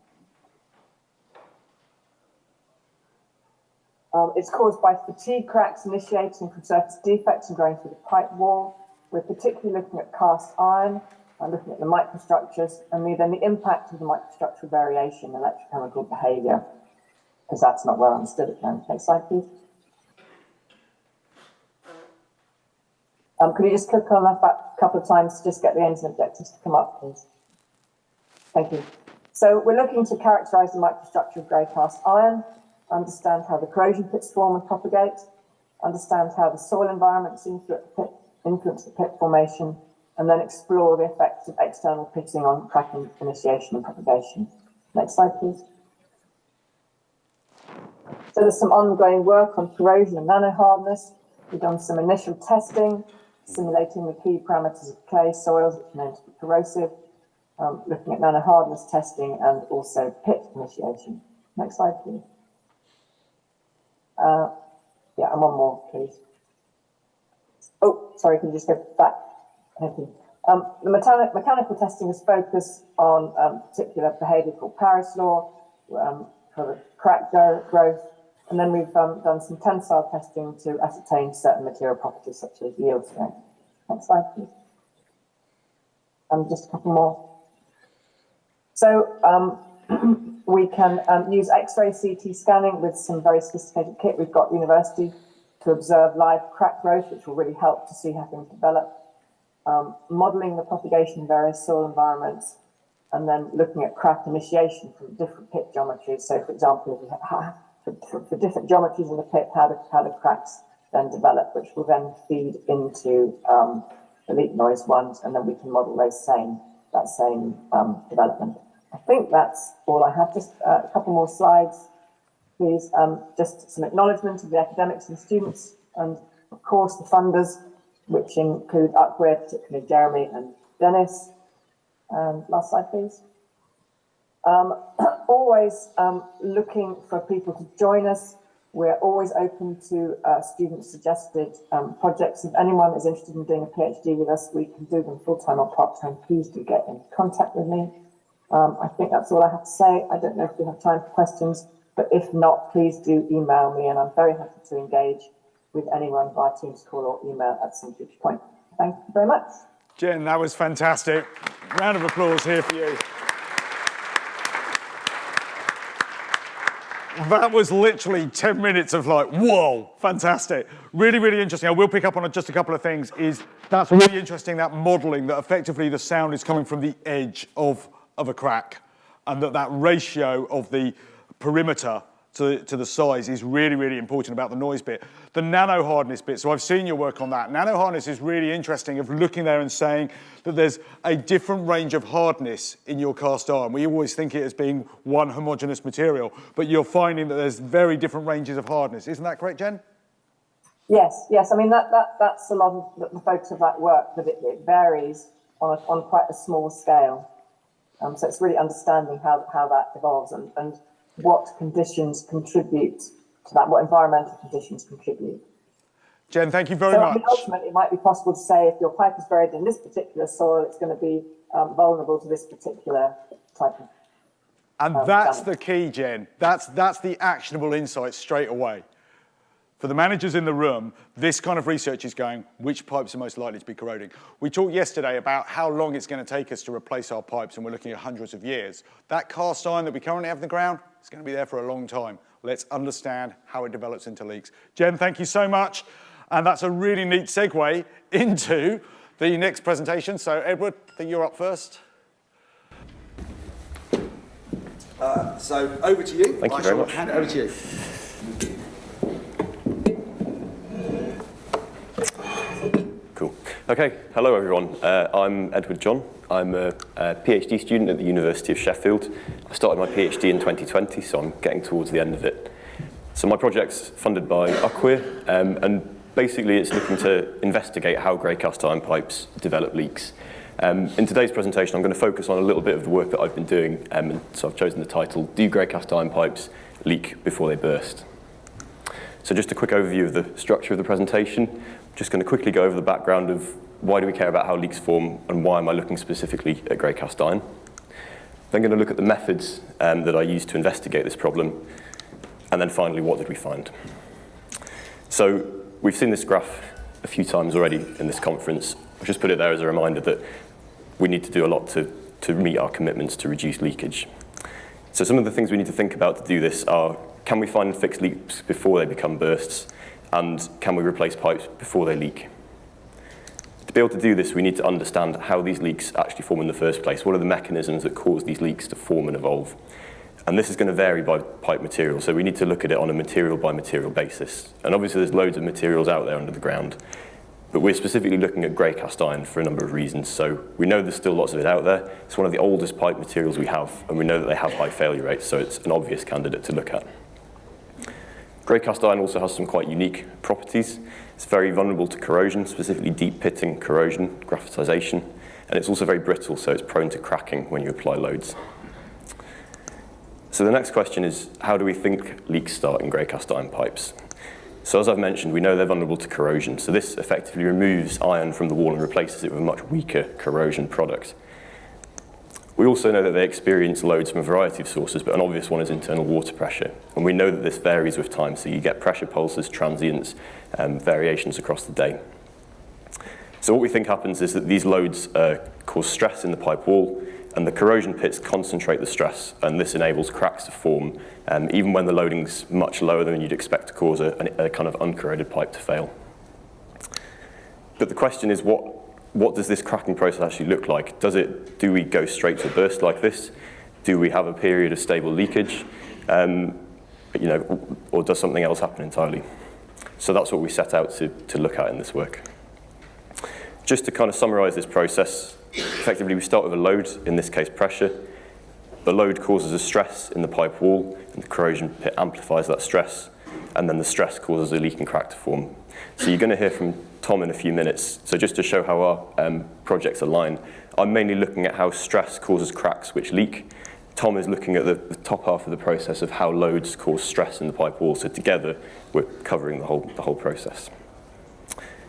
It's caused by fatigue cracks initiating from surface defects and going through the pipe wall. We're particularly looking at cast iron and looking at the microstructures and then the impact of the microstructural variation in electrochemical behaviour, because that's not well understood at the moment. Next slide, please. Could you just click on that back a couple of times to just get the ends and objectives to come up, please? Thank you. So we're looking to characterise the microstructure of grey cast iron, understand how the corrosion pits form and propagate, understand how the soil environments influence the pit formation, and then explore the effects of external pitting on cracking initiation and propagation. Next slide, please. So there's some ongoing work on corrosion and nanohardness. We've done some initial testing, simulating the key parameters of clay soils, which are known to be corrosive, looking at nanohardness testing and also pit initiation. Next slide, please. Yeah, and one more, please. Oh, sorry, can you just go back? Thank you. The mechanical testing is focused on particular behaviour called Paris law for the crack growth, and then we've done some tensile testing to ascertain certain material properties such as yield strength. Next slide, please. Just a couple more. So we can use X-ray CT scanning with some very sophisticated kit we've got at the university to observe live crack growth, which will really help to see how things develop. Modelling the propagation in various soil environments, and then looking at crack initiation from different pit geometries. So, for example, for different geometries in the pit, how do cracks then develop, which will then feed into the leak noise ones, and then we can model that same development. I think that's all I have. Just a couple more slides, please. Just some acknowledgement of the academics and students and Of course, the funders, which include Upware, particularly Jeremy and Dennis. Last slide, please. Always looking for people to join us. We're always open to student-suggested projects. If anyone is interested in doing a PhD with us, we can do them full-time or part-time. Please do get in contact with me. I think that's all I have to say. I don't know if we have time for questions, but if not, please do email me, and I'm very happy to engage with anyone via Teams call or email at some future point. Thank you very much. Jen, that was fantastic. Round of applause here for you. That was literally 10 minutes of like, whoa, fantastic. Really, really interesting. I will pick up on just a couple of things. That's really interesting, that modelling, that effectively the sound is coming from the edge of a crack, and that ratio of the perimeter to the size is really, really important about the noise bit. The nano hardness bit, so I've seen your work on that. Nano hardness is really interesting, of looking there and saying that there's a different range of hardness in your cast iron. We always think it as being one homogeneous material, but you're finding that there's very different ranges of hardness. Isn't that correct, Jen? Yes. I mean, that's a lot of the focus of that work, that it varies on quite a small scale. So it's really understanding how that evolves and what conditions contribute to that, what environmental conditions contribute. Jen, thank you very much. I mean, ultimately, it might be possible to say if your pipe is buried in this particular soil, it's going to be vulnerable to this particular type of And that's the key, Jen. That's the actionable insight straight away. For the managers in the room, this kind of research is going, which pipes are most likely to be corroding? We talked yesterday about how long it's going to take us to replace our pipes, and we're looking at hundreds of years. That cast iron that we currently have in the ground is going to be there for a long time. Let's understand how it develops into leaks. Jen, thank you so much. And that's a really neat segue into the next presentation. So, Edward, I think you're up first. So, over to you. Thank you very much. Hand it over to you. Cool. Okay, hello everyone. I'm Edward John. I'm a PhD student at the University of Sheffield. I started my PhD in 2020, so I'm getting towards the end of it. So my project's funded by Upware, and basically it's looking to investigate how grey cast iron pipes develop leaks. In today's presentation, I'm going to focus on a little bit of the work that I've been doing, and so I've chosen the title, Do Grey Cast Iron Pipes Leak Before They Burst? So just a quick overview of the structure of the presentation. I'm just going to quickly go over the background of why do we care about how leaks form and why am I looking specifically at grey cast iron. Then going to look at the methods that I used to investigate this problem, and then finally, what did we find? So we've seen this graph a few times already in this conference. I've just put it there as a reminder that we need to do a lot to meet our commitments to reduce leakage. So some of the things we need to think about to do this are, can we find and fix leaks before they become bursts? And can we replace pipes before they leak? To be able to do this, we need to understand how these leaks actually form in the first place. What are the mechanisms that cause these leaks to form and evolve? And this is going to vary by pipe material, so we need to look at it on a material by material basis. And obviously there's loads of materials out there under the ground, but we're specifically looking at grey cast iron for a number of reasons. So we know there's still lots of it out there. It's one of the oldest pipe materials we have, and we know that they have high failure rates, so it's an obvious candidate to look at. Grey cast iron also has some quite unique properties. It's very vulnerable to corrosion, specifically deep pitting corrosion, graphitization, and it's also very brittle, so it's prone to cracking when you apply loads. So the next question is, how do we think leaks start in grey cast iron pipes? So as I've mentioned, we know they're vulnerable to corrosion, so this effectively removes iron from the wall and replaces it with a much weaker corrosion product. We also know that they experience loads from a variety of sources, but an obvious one is internal water pressure. And we know that this varies with time, so you get pressure pulses, transients, variations across the day. So what we think happens is that these loads cause stress in the pipe wall, and the corrosion pits concentrate the stress, and this enables cracks to form, even when the loading's much lower than you'd expect to cause a kind of uncorroded pipe to fail. But the question is, what does this cracking process actually look like? Do we go straight to a burst like this? Do we have a period of stable leakage? Or does something else happen entirely? So that's what we set out to look at in this work. Just to kind of summarize this process, effectively we start with a load, in this case pressure. The load causes a stress in the pipe wall, and the corrosion pit amplifies that stress, and then the stress causes a leak and crack to form. So you're going to hear from Tom in a few minutes. So just to show how our projects align, I'm mainly looking at how stress causes cracks which leak. Tom is looking at the top half of the process of how loads cause stress in the pipe wall. So together, we're covering the whole process.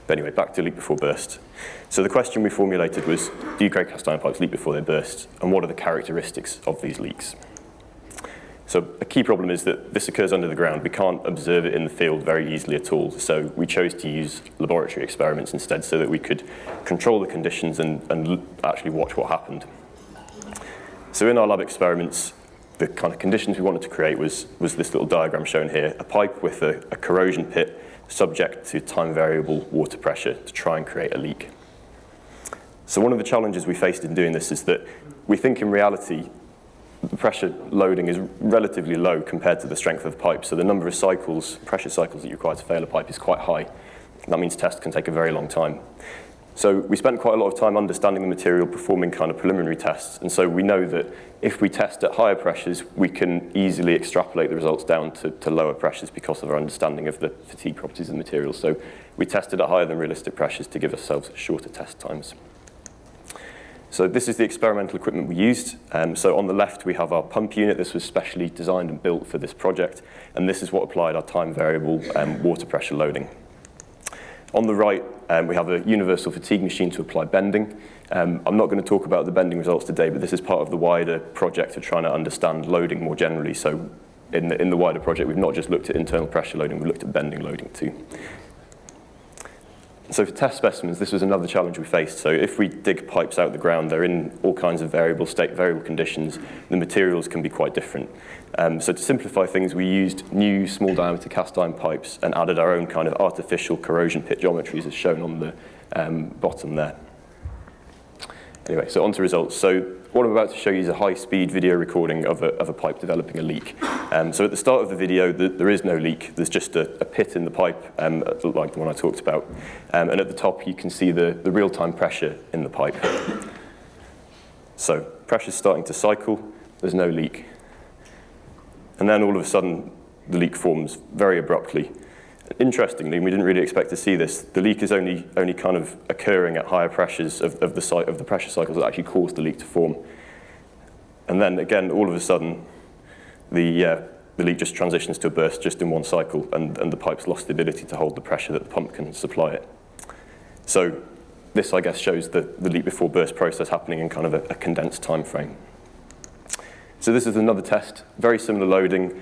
But anyway, back to leak before burst. So the question we formulated was, do grey cast iron pipes leak before they burst? And what are the characteristics of these leaks? So a key problem is that this occurs under the ground. We can't observe it in the field very easily at all. So we chose to use laboratory experiments instead so that we could control the conditions and actually watch what happened. So in our lab experiments, the kind of conditions we wanted to create was this little diagram shown here, a pipe with a corrosion pit subject to time variable water pressure to try and create a leak. So one of the challenges we faced in doing this is that we think in reality the pressure loading is relatively low compared to the strength of the pipe. So the number of cycles, pressure cycles that you require to fail a pipe is quite high. That means tests can take a very long time. So we spent quite a lot of time understanding the material, performing kind of preliminary tests. And so we know that if we test at higher pressures, we can easily extrapolate the results down to lower pressures because of our understanding of the fatigue properties of the material. So we tested at higher than realistic pressures to give ourselves shorter test times. So this is the experimental equipment we used. So on the left, we have our pump unit. This was specially designed and built for this project. And this is what applied our time variable water pressure loading. On the right, we have a universal fatigue machine to apply bending. I'm not going to talk about the bending results today, but this is part of the wider project of trying to understand loading more generally. So in the wider project, we've not just looked at internal pressure loading, we've looked at bending loading too. So for test specimens, this was another challenge we faced. So if we dig pipes out of the ground, they're in all kinds of variable state, variable conditions. The materials can be quite different. So to simplify things, we used new small diameter cast iron pipes and added our own kind of artificial corrosion pit geometries as shown on the bottom there. Anyway, so on to results. So what I'm about to show you is a high-speed video recording of a pipe developing a leak. So at the start of the video, there is no leak. There's just a pit in the pipe, like the one I talked about. And at the top, you can see the real-time pressure in the pipe. So pressure's starting to cycle. There's no leak. And then all of a sudden, the leak forms very abruptly. Interestingly, we didn't really expect to see this. The leak is only kind of occurring at higher pressures of the pressure cycles that actually caused the leak to form. And then again, all of a sudden, the leak just transitions to a burst just in one cycle, and the pipe's lost the ability to hold the pressure that the pump can supply it. So this, I guess, shows the leak before burst process happening in kind of a condensed time frame. So this is another test, very similar loading,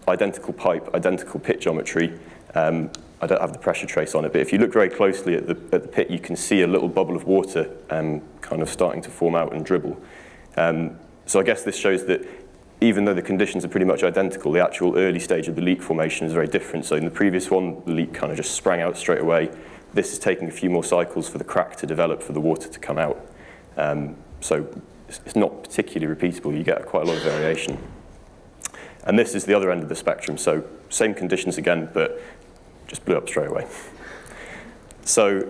identical pipe, identical pit geometry. I don't have the pressure trace on it, but if you look very closely at the pit, you can see a little bubble of water kind of starting to form out and dribble. So I guess this shows that even though the conditions are pretty much identical, the actual early stage of the leak formation is very different. So in the previous one, the leak kind of just sprang out straight away. This is taking a few more cycles for the crack to develop, for the water to come out. So it's not particularly repeatable. You get quite a lot of variation. And this is the other end of the spectrum. So same conditions again, but just blew up straight away. So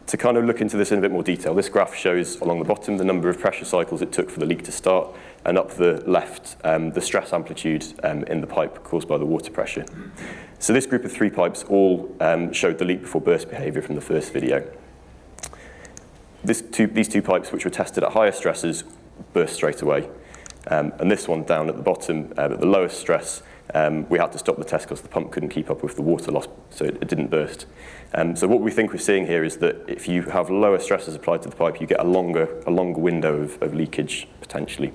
to kind of look into this in a bit more detail, this graph shows along the bottom the number of pressure cycles it took for the leak to start, and up the left, the stress amplitude in the pipe caused by the water pressure. So this group of 3 pipes all showed the leak before burst behavior from the first video. These two pipes, which were tested at higher stresses, burst straight away. And this one down at the bottom, at the lowest stress, we had to stop the test because the pump couldn't keep up with the water loss, so it didn't burst. So what we think we're seeing here is that if you have lower stresses applied to the pipe, you get a longer window of leakage, potentially.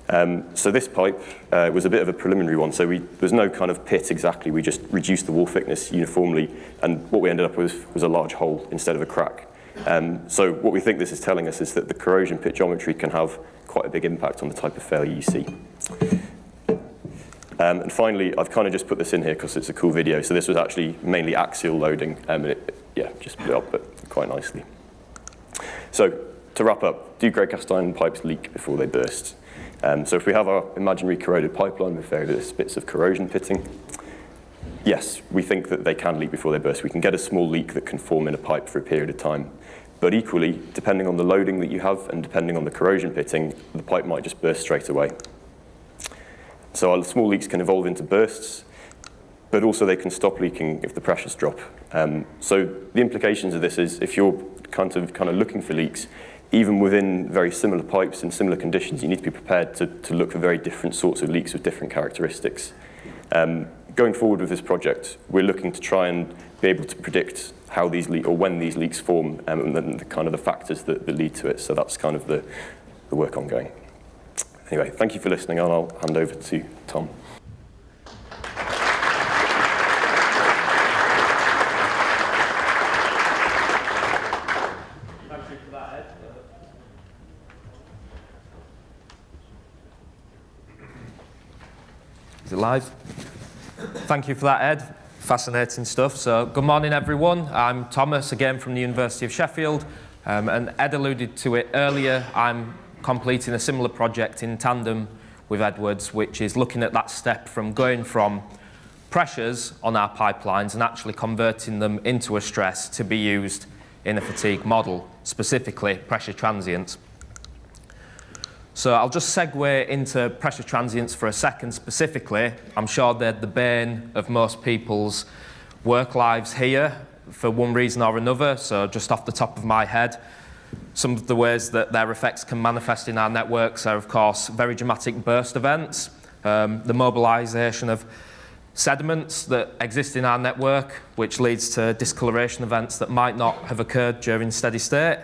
So this pipe was a bit of a preliminary one, so there's no kind of pit exactly, we just reduced the wall thickness uniformly, and what we ended up with was a large hole instead of a crack. So what we think this is telling us is that the corrosion pit geometry can have quite a big impact on the type of failure you see. And finally, I've kind of just put this in here because it's a cool video. So this was actually mainly axial loading, and it just blew up quite nicely. So to wrap up, do grey cast iron pipes leak before they burst? So if we have our imaginary corroded pipeline with various bits of corrosion pitting, yes, we think that they can leak before they burst. We can get a small leak that can form in a pipe for a period of time. But equally, depending on the loading that you have and depending on the corrosion pitting, the pipe might just burst straight away. So our small leaks can evolve into bursts, but also they can stop leaking if the pressures drop. So the implications of this is if you're kind of looking for leaks, even within very similar pipes in similar conditions, you need to be prepared to look for very different sorts of leaks with different characteristics. Going forward with this project, we're looking to try and be able to predict how these leaks, or when these leaks form, and then the factors that lead to it. So that's kind of the work ongoing. Anyway, thank you for listening, and I'll hand over to Tom. Thank you for that, Ed. Is it live? Thank you for that, Ed. Fascinating stuff. So, good morning, everyone. I'm Thomas, again from the University of Sheffield. And Ed alluded to it earlier. I'm completing a similar project in tandem with Edwards, which is looking at that step from going from pressures on our pipelines and actually converting them into a stress to be used in a fatigue model, specifically pressure transients. So I'll just segue into pressure transients for a second specifically. I'm sure they're the bane of most people's work lives here for one reason or another. So just off the top of my head, some of the ways that their effects can manifest in our networks are, of course, very dramatic burst events, the mobilization of sediments that exist in our network, which leads to discoloration events that might not have occurred during steady state,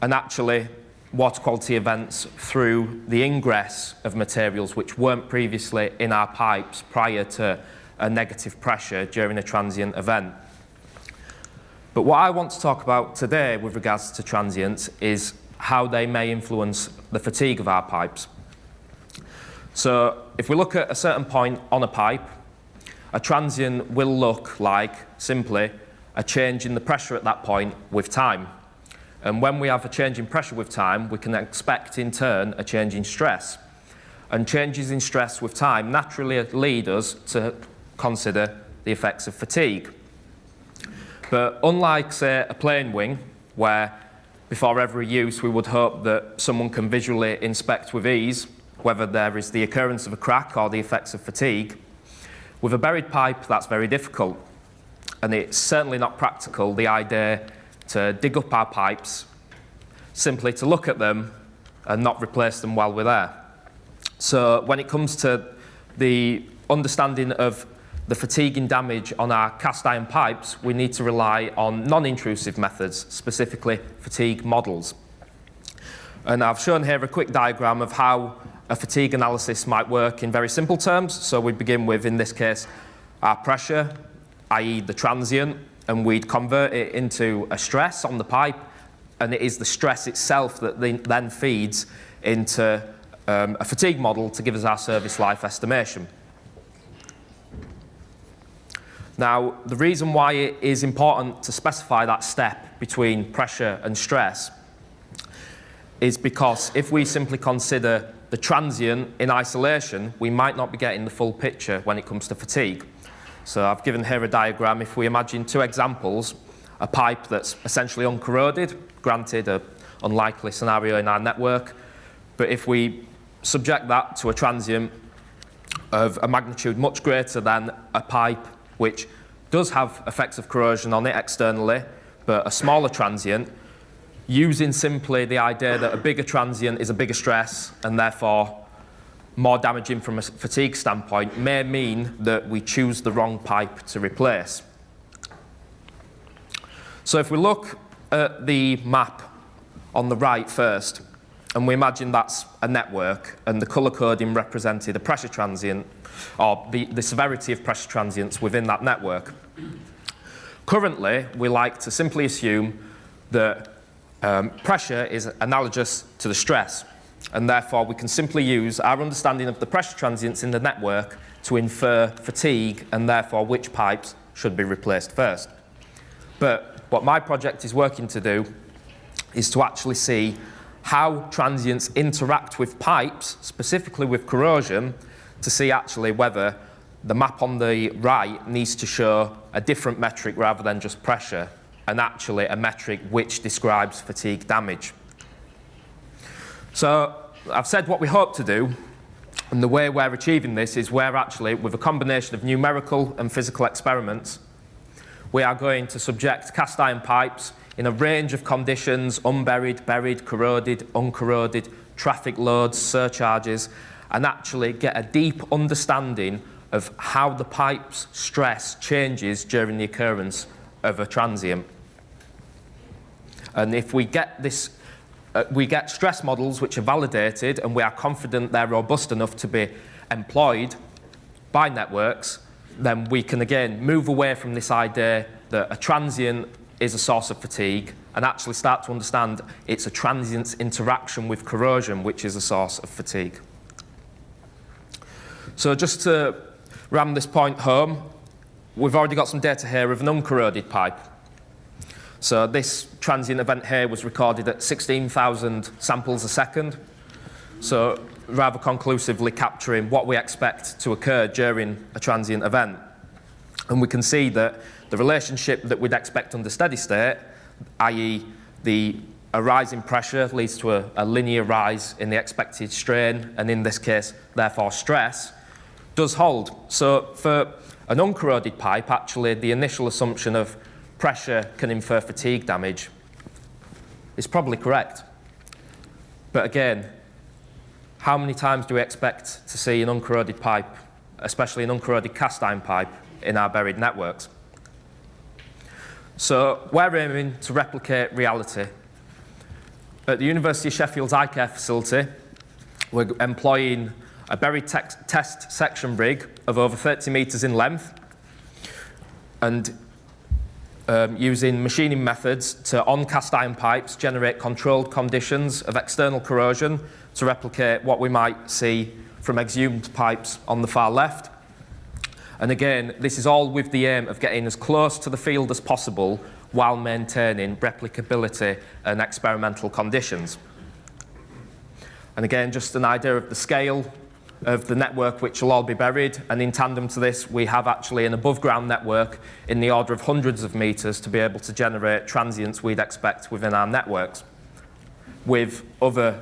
and actually water quality events through the ingress of materials which weren't previously in our pipes prior to a negative pressure during a transient event. But what I want to talk about today with regards to transients is how they may influence the fatigue of our pipes. So if we look at a certain point on a pipe, a transient will look like simply a change in the pressure at that point with time. And when we have a change in pressure with time, we can expect in turn a change in stress. And changes in stress with time naturally lead us to consider the effects of fatigue. But unlike, say, a plane wing, where before every use we would hope that someone can visually inspect with ease whether there is the occurrence of a crack or the effects of fatigue, with a buried pipe that's very difficult. And it's certainly not practical, the idea to dig up our pipes, simply to look at them and not replace them while we're there. So when it comes to the understanding of the fatiguing damage on our cast iron pipes, we need to rely on non-intrusive methods, specifically fatigue models. And I've shown here a quick diagram of how a fatigue analysis might work in very simple terms. So we begin with, in this case, our pressure, i.e. the transient, and we'd convert it into a stress on the pipe, and it is the stress itself that then feeds into a fatigue model to give us our service life estimation. Now, the reason why it is important to specify that step between pressure and stress is because if we simply consider the transient in isolation, we might not be getting the full picture when it comes to fatigue. So I've given here a diagram. If we imagine two examples, a pipe that's essentially uncorroded, granted an unlikely scenario in our network, but if we subject that to a transient of a magnitude much greater than a pipe which does have effects of corrosion on it externally, but a smaller transient, using simply the idea that a bigger transient is a bigger stress and therefore more damaging from a fatigue standpoint, may mean that we choose the wrong pipe to replace. So if we look at the map on the right first, and we imagine that's a network, and the colour coding represented a pressure transient, or the severity of pressure transients within that network. Currently, we like to simply assume that pressure is analogous to the stress, and therefore we can simply use our understanding of the pressure transients in the network to infer fatigue and therefore which pipes should be replaced first. But what my project is working to do is to actually see how transients interact with pipes, specifically with corrosion, to see actually whether the map on the right needs to show a different metric rather than just pressure, and actually a metric which describes fatigue damage. So I've said what we hope to do. And the way we're achieving this is we're actually, with a combination of numerical and physical experiments, we are going to subject cast iron pipes in a range of conditions: unburied, buried, corroded, uncorroded, traffic loads, surcharges, and actually get a deep understanding of how the pipe's stress changes during the occurrence of a transient. And if we get this, we get stress models which are validated and we are confident they're robust enough to be employed by networks, then we can again move away from this idea that a transient is a source of fatigue and actually start to understand it's a transient's interaction with corrosion which is a source of fatigue. So just to ram this point home, we've already got some data here of an uncorroded pipe. So this transient event here was recorded at 16,000 samples a second. So rather conclusively capturing what we expect to occur during a transient event. And we can see that the relationship that we'd expect under steady state, i.e. a rise in pressure leads to a linear rise in the expected strain, and in this case, therefore stress, does hold. So for an uncorroded pipe, actually the initial assumption of pressure can infer fatigue damage is probably correct. But again, how many times do we expect to see an uncorroded pipe, especially an uncorroded cast iron pipe, in our buried networks? So we're aiming to replicate reality. At the University of Sheffield's iCare facility, we're employing a buried test section rig of over 30 metres in length and using machining methods to, on cast iron pipes, generate controlled conditions of external corrosion to replicate what we might see from exhumed pipes on the far left. And again, this is all with the aim of getting as close to the field as possible while maintaining replicability and experimental conditions. And again, just an idea of the scale of the network which will all be buried, and in tandem to this we have actually an above ground network in the order of hundreds of metres to be able to generate transients we'd expect within our networks, with other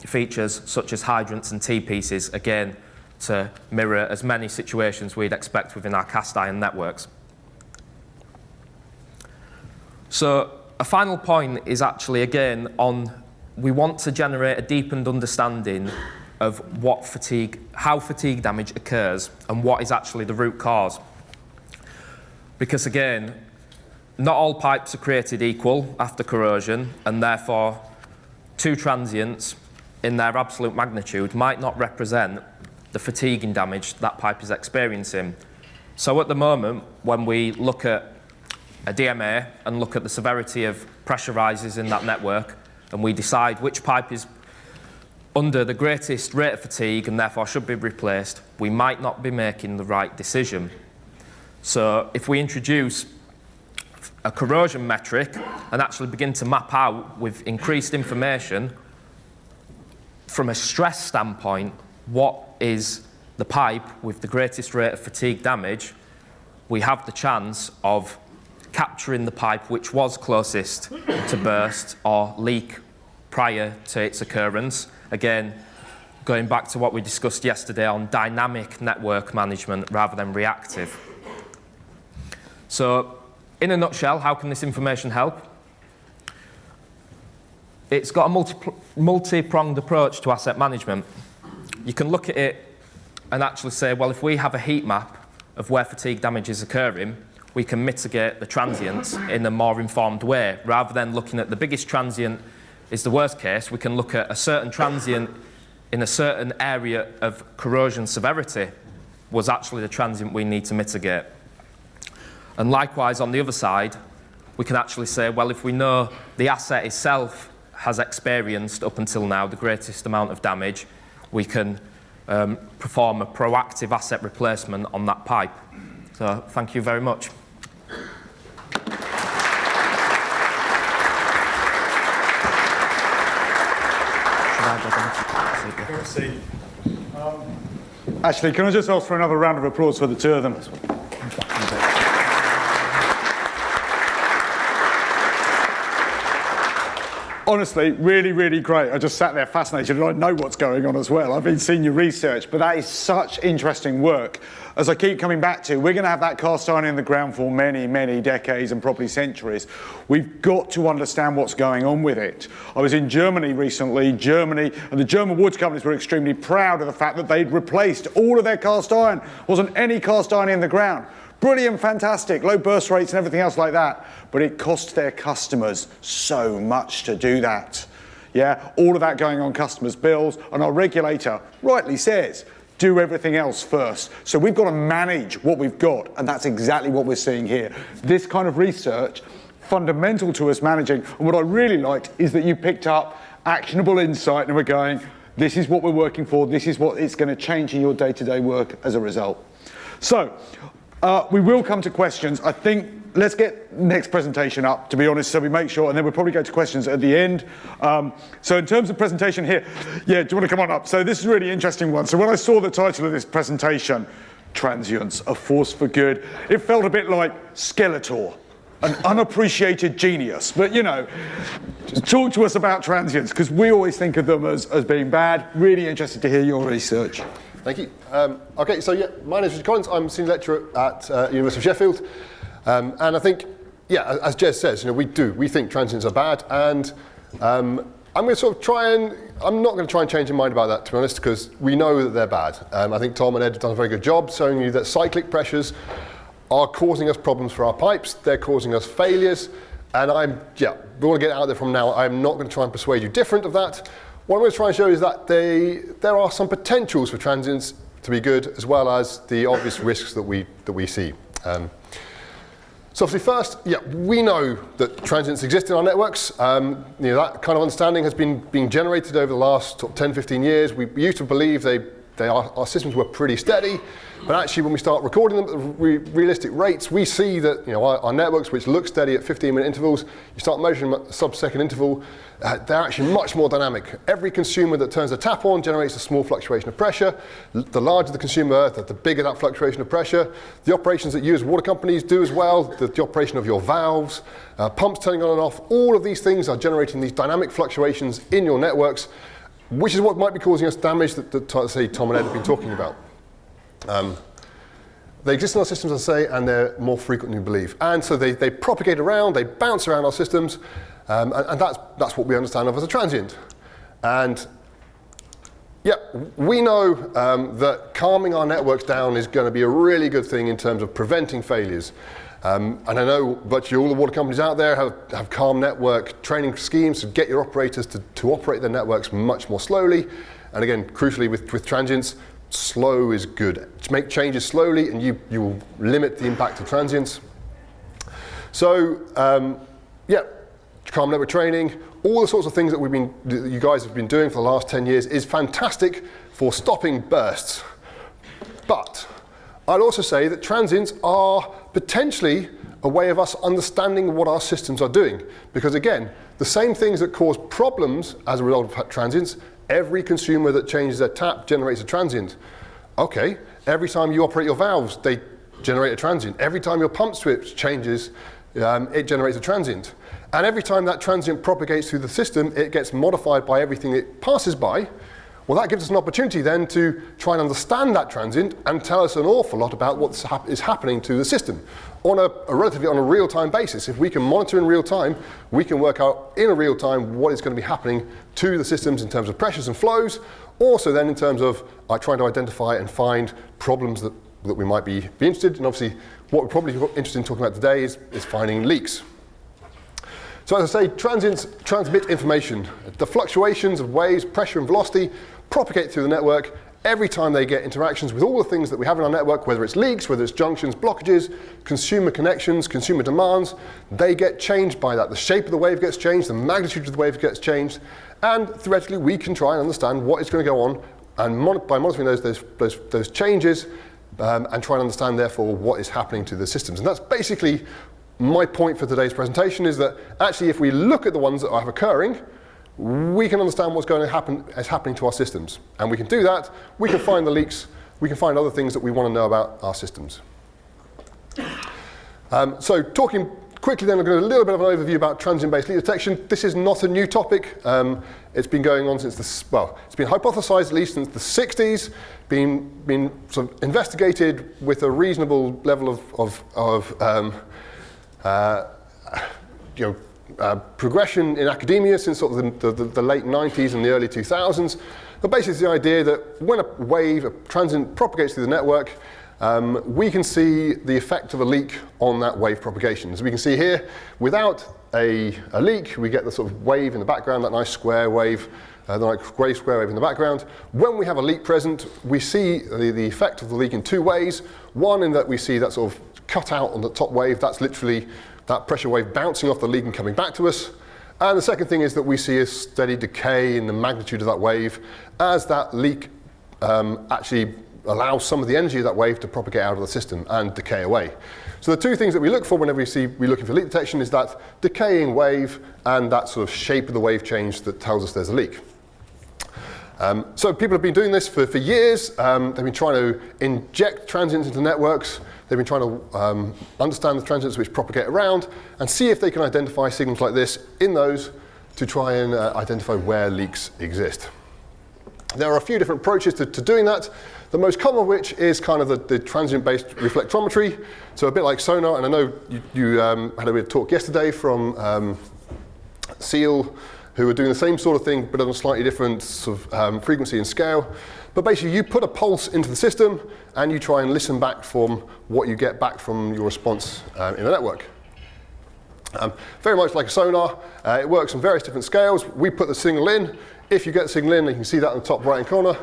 features such as hydrants and T-pieces, again to mirror as many situations we'd expect within our cast iron networks. So a final point is actually again on, we want to generate a deepened understanding of how fatigue damage occurs and what is actually the root cause. Because again, not all pipes are created equal after corrosion, and therefore two transients in their absolute magnitude might not represent the fatiguing damage that pipe is experiencing. So at the moment, when we look at a DMA and look at the severity of pressure rises in that network, and we decide which pipe is under the greatest rate of fatigue and therefore should be replaced, we might not be making the right decision. So if we introduce a corrosion metric and actually begin to map out with increased information from a stress standpoint, what is the pipe with the greatest rate of fatigue damage, we have the chance of capturing the pipe which was closest to burst or leak prior to its occurrence. Again, going back to what we discussed yesterday on dynamic network management rather than reactive. So, in a nutshell, how can this information help? It's got a multi-pronged approach to asset management. You can look at it and actually say, well, if we have a heat map of where fatigue damage is occurring, we can mitigate the transients in a more informed way. Rather than looking at the biggest transient is the worst case, we can look at a certain transient in a certain area of corrosion severity was actually the transient we need to mitigate. And likewise, on the other side, we can actually say, well, if we know the asset itself has experienced up until now the greatest amount of damage, we can perform a proactive asset replacement on that pipe. So thank you very much. Ashley, can I just ask for another round of applause for the two of them? honestly, really, really great. I just sat there fascinated, and I know what's going on as well. I've been seeing your research, but that is such interesting work. As I keep coming back to, we're going to have that cast iron in the ground for many, many decades and probably centuries. We've got to understand what's going on with it. I was in Germany recently. Germany and the German wood companies were extremely proud of the fact that they'd replaced all of their cast iron. Wasn't any cast iron in the ground. Brilliant, fantastic, low burst rates and everything else like that. But it cost their customers so much to do that. Yeah, all of that going on customers' bills, and our regulator rightly says, do everything else first. So we've got to manage what we've got, and that's exactly what we're seeing here. This kind of research, fundamental to us managing, and what I really liked is that you picked up actionable insight and we're going, this is what we're working for, this is what it's going to change in your day-to-day work as a result. So, we will come to questions. I think let's get next presentation up, to be honest, so we make sure, and then we'll probably go to questions at the end. So in terms of presentation here, yeah, do you want to come on up? So this is a really interesting one. So when I saw the title of this presentation, Transience, a Force for Good, it felt a bit like Skeletor, an unappreciated genius. But, you know, talk to us about transience, because we always think of them as being bad. Really interested to hear your research. Thank you. Okay, so yeah, my name is Richard Collins. I'm a senior lecturer at University of Sheffield. And I think, yeah, as Jez says, you know, we think transients are bad, and I'm going to sort of I'm not going to try and change your mind about that, to be honest, because we know that they're bad. I think Tom and Ed have done a very good job showing you that cyclic pressures are causing us problems for our pipes, they're causing us failures, and we want to get out there from now. I'm not going to try and persuade you different of that. What I'm going to try and show is that there are some potentials for transients to be good, as well as the obvious risks that we see. So obviously first, yeah, we know that transients exist in our networks. You know, that kind of understanding has been being generated over the last 10, 15 years. We used to believe our systems were pretty steady, but actually when we start recording them at realistic rates, we see that, you know, our networks, which look steady at 15-minute intervals, you start measuring them at sub-second interval, they're actually much more dynamic. Every consumer that turns the tap on generates a small fluctuation of pressure. The larger the consumer, the bigger that fluctuation of pressure. The operations that you as water companies do as well, the operation of your valves, pumps turning on and off, all of these things are generating these dynamic fluctuations in your networks, which is what might be causing us damage that say, Tom and Ed have been talking about. They exist in our systems, as I say, and they're more frequent than we believe. And so they propagate around, they bounce around our systems, and that's what we understand of as a transient. And yeah, we know that calming our networks down is going to be a really good thing in terms of preventing failures. And I know virtually all the water companies out there have calm network training schemes to get your operators to operate their networks much more slowly. And again, crucially with transients, slow is good. To make changes slowly, and you will limit the impact of transients. So yeah, calm network training, all the sorts of things that you guys have been doing for the last 10 years is fantastic for stopping bursts. But I'd also say that transients are potentially a way of us understanding what our systems are doing. Because again, the same things that cause problems as a result of transients, every consumer that changes their tap generates a transient. Okay, every time you operate your valves, they generate a transient. Every time your pump switch changes, it generates a transient. And every time that transient propagates through the system, it gets modified by everything it passes by. Well, that gives us an opportunity then to try and understand that transient and tell us an awful lot about what is happening to the system on a real-time basis. If we can monitor in real time, we can work out in a real time what is going to be happening to the systems in terms of pressures and flows, also then in terms of trying to identify and find problems that we might be interested in. And obviously, what we're probably interested in talking about today is finding leaks. So as I say, transients transmit information. The fluctuations of waves, pressure and velocity propagate through the network every time they get interactions with all the things that we have in our network, whether it's leaks, whether it's junctions, blockages, consumer connections, consumer demands, they get changed by that. The shape of the wave gets changed, the magnitude of the wave gets changed, and theoretically we can try and understand what is going to go on, and by monitoring those changes, and try and understand therefore what is happening to the systems. And that's basically my point for today's presentation, is that actually if we look at the ones that are occurring, we can understand what's going to happen is happening to our systems. And we can do that, we can find the leaks, we can find other things that we want to know about our systems. So talking quickly then, I'm going to do a little bit of an overview about transient-based leak detection. This is not a new topic. It's been going on since it's been hypothesized at least since the 60s, been sort of investigated with a reasonable level of progression in academia since sort of the late 90s and the early 2000s. But basically it's the idea that when a transient propagates through the network, we can see the effect of a leak on that wave propagation. As we can see here, without a leak, we get the sort of wave in the background, that nice square wave, the nice grey square wave in the background. When we have a leak present, we see the effect of the leak in two ways. One, in that we see that sort of cut out on the top wave, that's literally that pressure wave bouncing off the leak and coming back to us. And the second thing is that we see a steady decay in the magnitude of that wave as that leak actually allows some of the energy of that wave to propagate out of the system and decay away. So the two things that we look for whenever we're looking for leak detection is that decaying wave and that sort of shape of the wave change that tells us there's a leak. So people have been doing this for years. They've been trying to inject transients into networks. They've been trying to understand the transients which propagate around and see if they can identify signals like this in those to try and identify where leaks exist. There are a few different approaches to doing that. The most common of which is kind of the transient-based reflectrometry. So a bit like sonar, and I know you had a bit of talk yesterday from SEAL, who are doing the same sort of thing, but on a slightly different sort of frequency and scale. But basically, you put a pulse into the system, and you try and listen back from what you get back from your response in the network. Very much like a sonar, it works on various different scales. We put the signal in. If you get the signal in, you can see that in the top right-hand corner.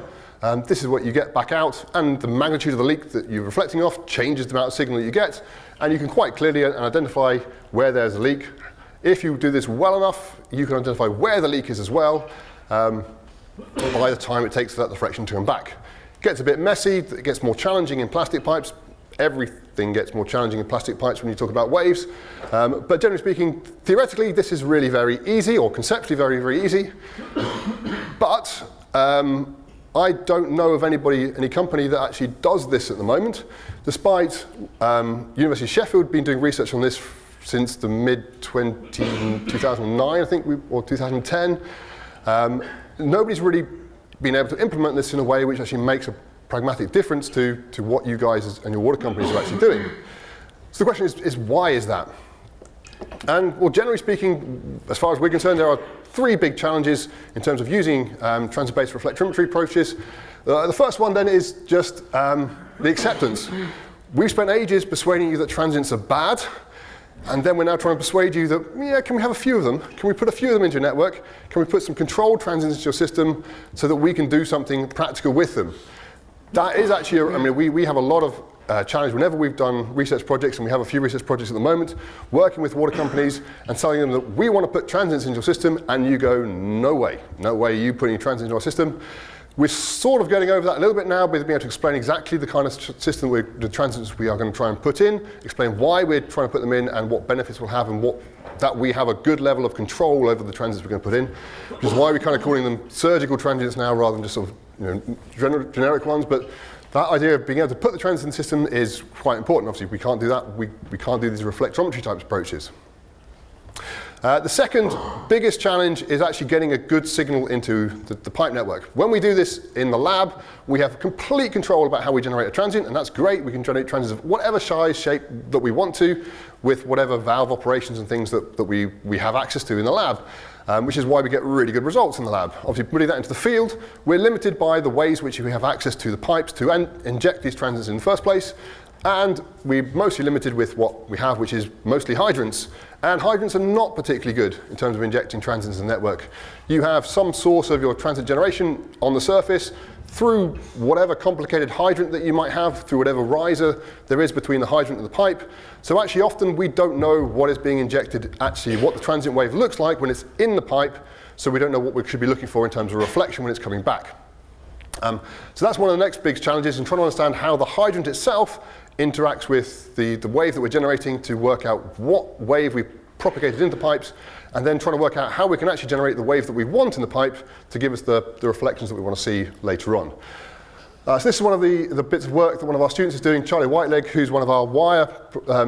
This is what you get back out, and the magnitude of the leak that you're reflecting off changes the amount of signal that you get, and you can quite clearly identify where there's a leak. If you do this well enough, you can identify where the leak is as well by the time it takes for that diffraction to come back. It gets a bit messy, it gets more challenging in plastic pipes. Everything gets more challenging in plastic pipes when you talk about waves. But generally speaking, theoretically, this is really very easy, or conceptually very, very easy. But I don't know of any company that actually does this at the moment, despite University of Sheffield been doing research on this since the mid-2009, I think, or 2010. Nobody's really been able to implement this in a way which actually makes a pragmatic difference to what you guys and your water companies are actually doing. So the question is why is that? And well, generally speaking, as far as we're concerned, there are three big challenges in terms of using transient-based reflectrometry approaches. The first one then is just the acceptance. We've spent ages persuading you that transients are bad, and then we're now trying to persuade you that, yeah, can we have a few of them? Can we put a few of them into your network? Can we put some controlled transients into your system so that we can do something practical with them? That is actually, we have a lot of challenge whenever we've done research projects, and we have a few research projects at the moment, working with water companies and telling them that we want to put transients into your system, and you go, no way you putting transients into our system. We're sort of getting over that a little bit now, but being able to explain exactly the kind of system, the transients we are going to try and put in, explain why we're trying to put them in and what benefits we'll have, and that we have a good level of control over the transients we're going to put in, which is why we're kind of calling them surgical transients now rather than just sort of generic ones. But that idea of being able to put the transients in the system is quite important. Obviously, we can't do that. We can't do these reflectrometry type approaches. The second biggest challenge is actually getting a good signal into the pipe network. When we do this in the lab, we have complete control about how we generate a transient, and that's great. We can generate transients of whatever size, shape that we want to, with whatever valve operations and things that we have access to in the lab, which is why we get really good results in the lab. Obviously, putting that into the field, we're limited by the ways which we have access to the pipes to inject these transients in the first place. And we're mostly limited with what we have, which is mostly hydrants. And hydrants are not particularly good in terms of injecting transients in the network. You have some source of your transient generation on the surface through whatever complicated hydrant that you might have, through whatever riser there is between the hydrant and the pipe. So actually often we don't know what is being injected, actually what the transient wave looks like when it's in the pipe, so we don't know what we should be looking for in terms of reflection when it's coming back. So that's one of the next big challenges, in trying to understand how the hydrant itself interacts with the wave that we're generating to work out what wave we propagated into pipes, and then trying to work out how we can actually generate the wave that we want in the pipe to give us the reflections that we want to see later on. So this is one of the bits of work that one of our students is doing, Charlie Whiteleg, who's one of our wire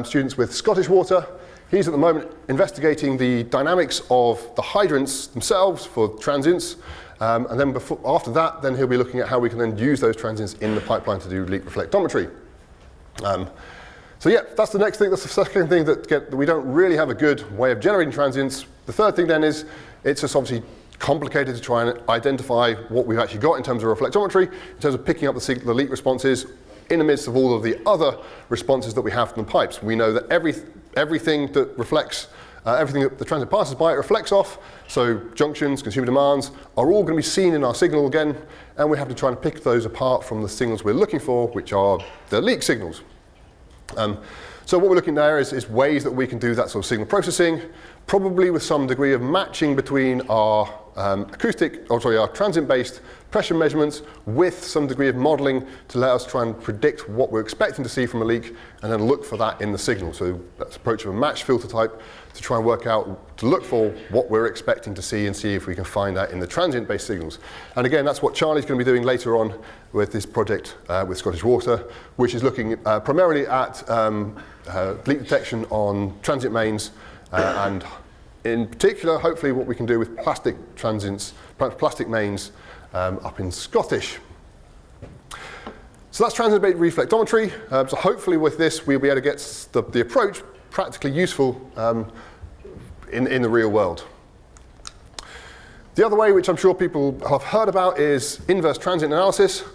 students with Scottish Water. He's at the moment investigating the dynamics of the hydrants themselves for transients, and then after that, then he'll be looking at how we can then use those transients in the pipeline to do leak reflectometry. So yeah, that's the next thing. That's the second thing that we don't really have a good way of generating transients. The third thing then is it's just obviously complicated to try and identify what we've actually got in terms of reflectometry, in terms of picking up the leak responses in the midst of all of the other responses that we have from the pipes. We know that everything that reflects, everything that the transit passes by, it reflects off. So junctions, consumer demands are all going to be seen in our signal again, and we have to try and pick those apart from the signals we're looking for, which are the leak signals. So what we're looking at there is ways that we can do that sort of signal processing, probably with some degree of matching between our our transient-based pressure measurements with some degree of modelling to let us try and predict what we're expecting to see from a leak and then look for that in the signal. So that's the approach of a match filter type to try and work out, to look for what we're expecting to see and see if we can find that in the transient-based signals. And again, that's what Charlie's going to be doing later on with this project with Scottish Water, which is looking primarily at leak detection on transient mains and in particular, hopefully what we can do with plastic transients, plastic mains up in Scottish. So that's transient-based reflectometry. So hopefully with this, we'll be able to get the approach practically useful in the real world. The other way, which I'm sure people have heard about, is inverse transient analysis.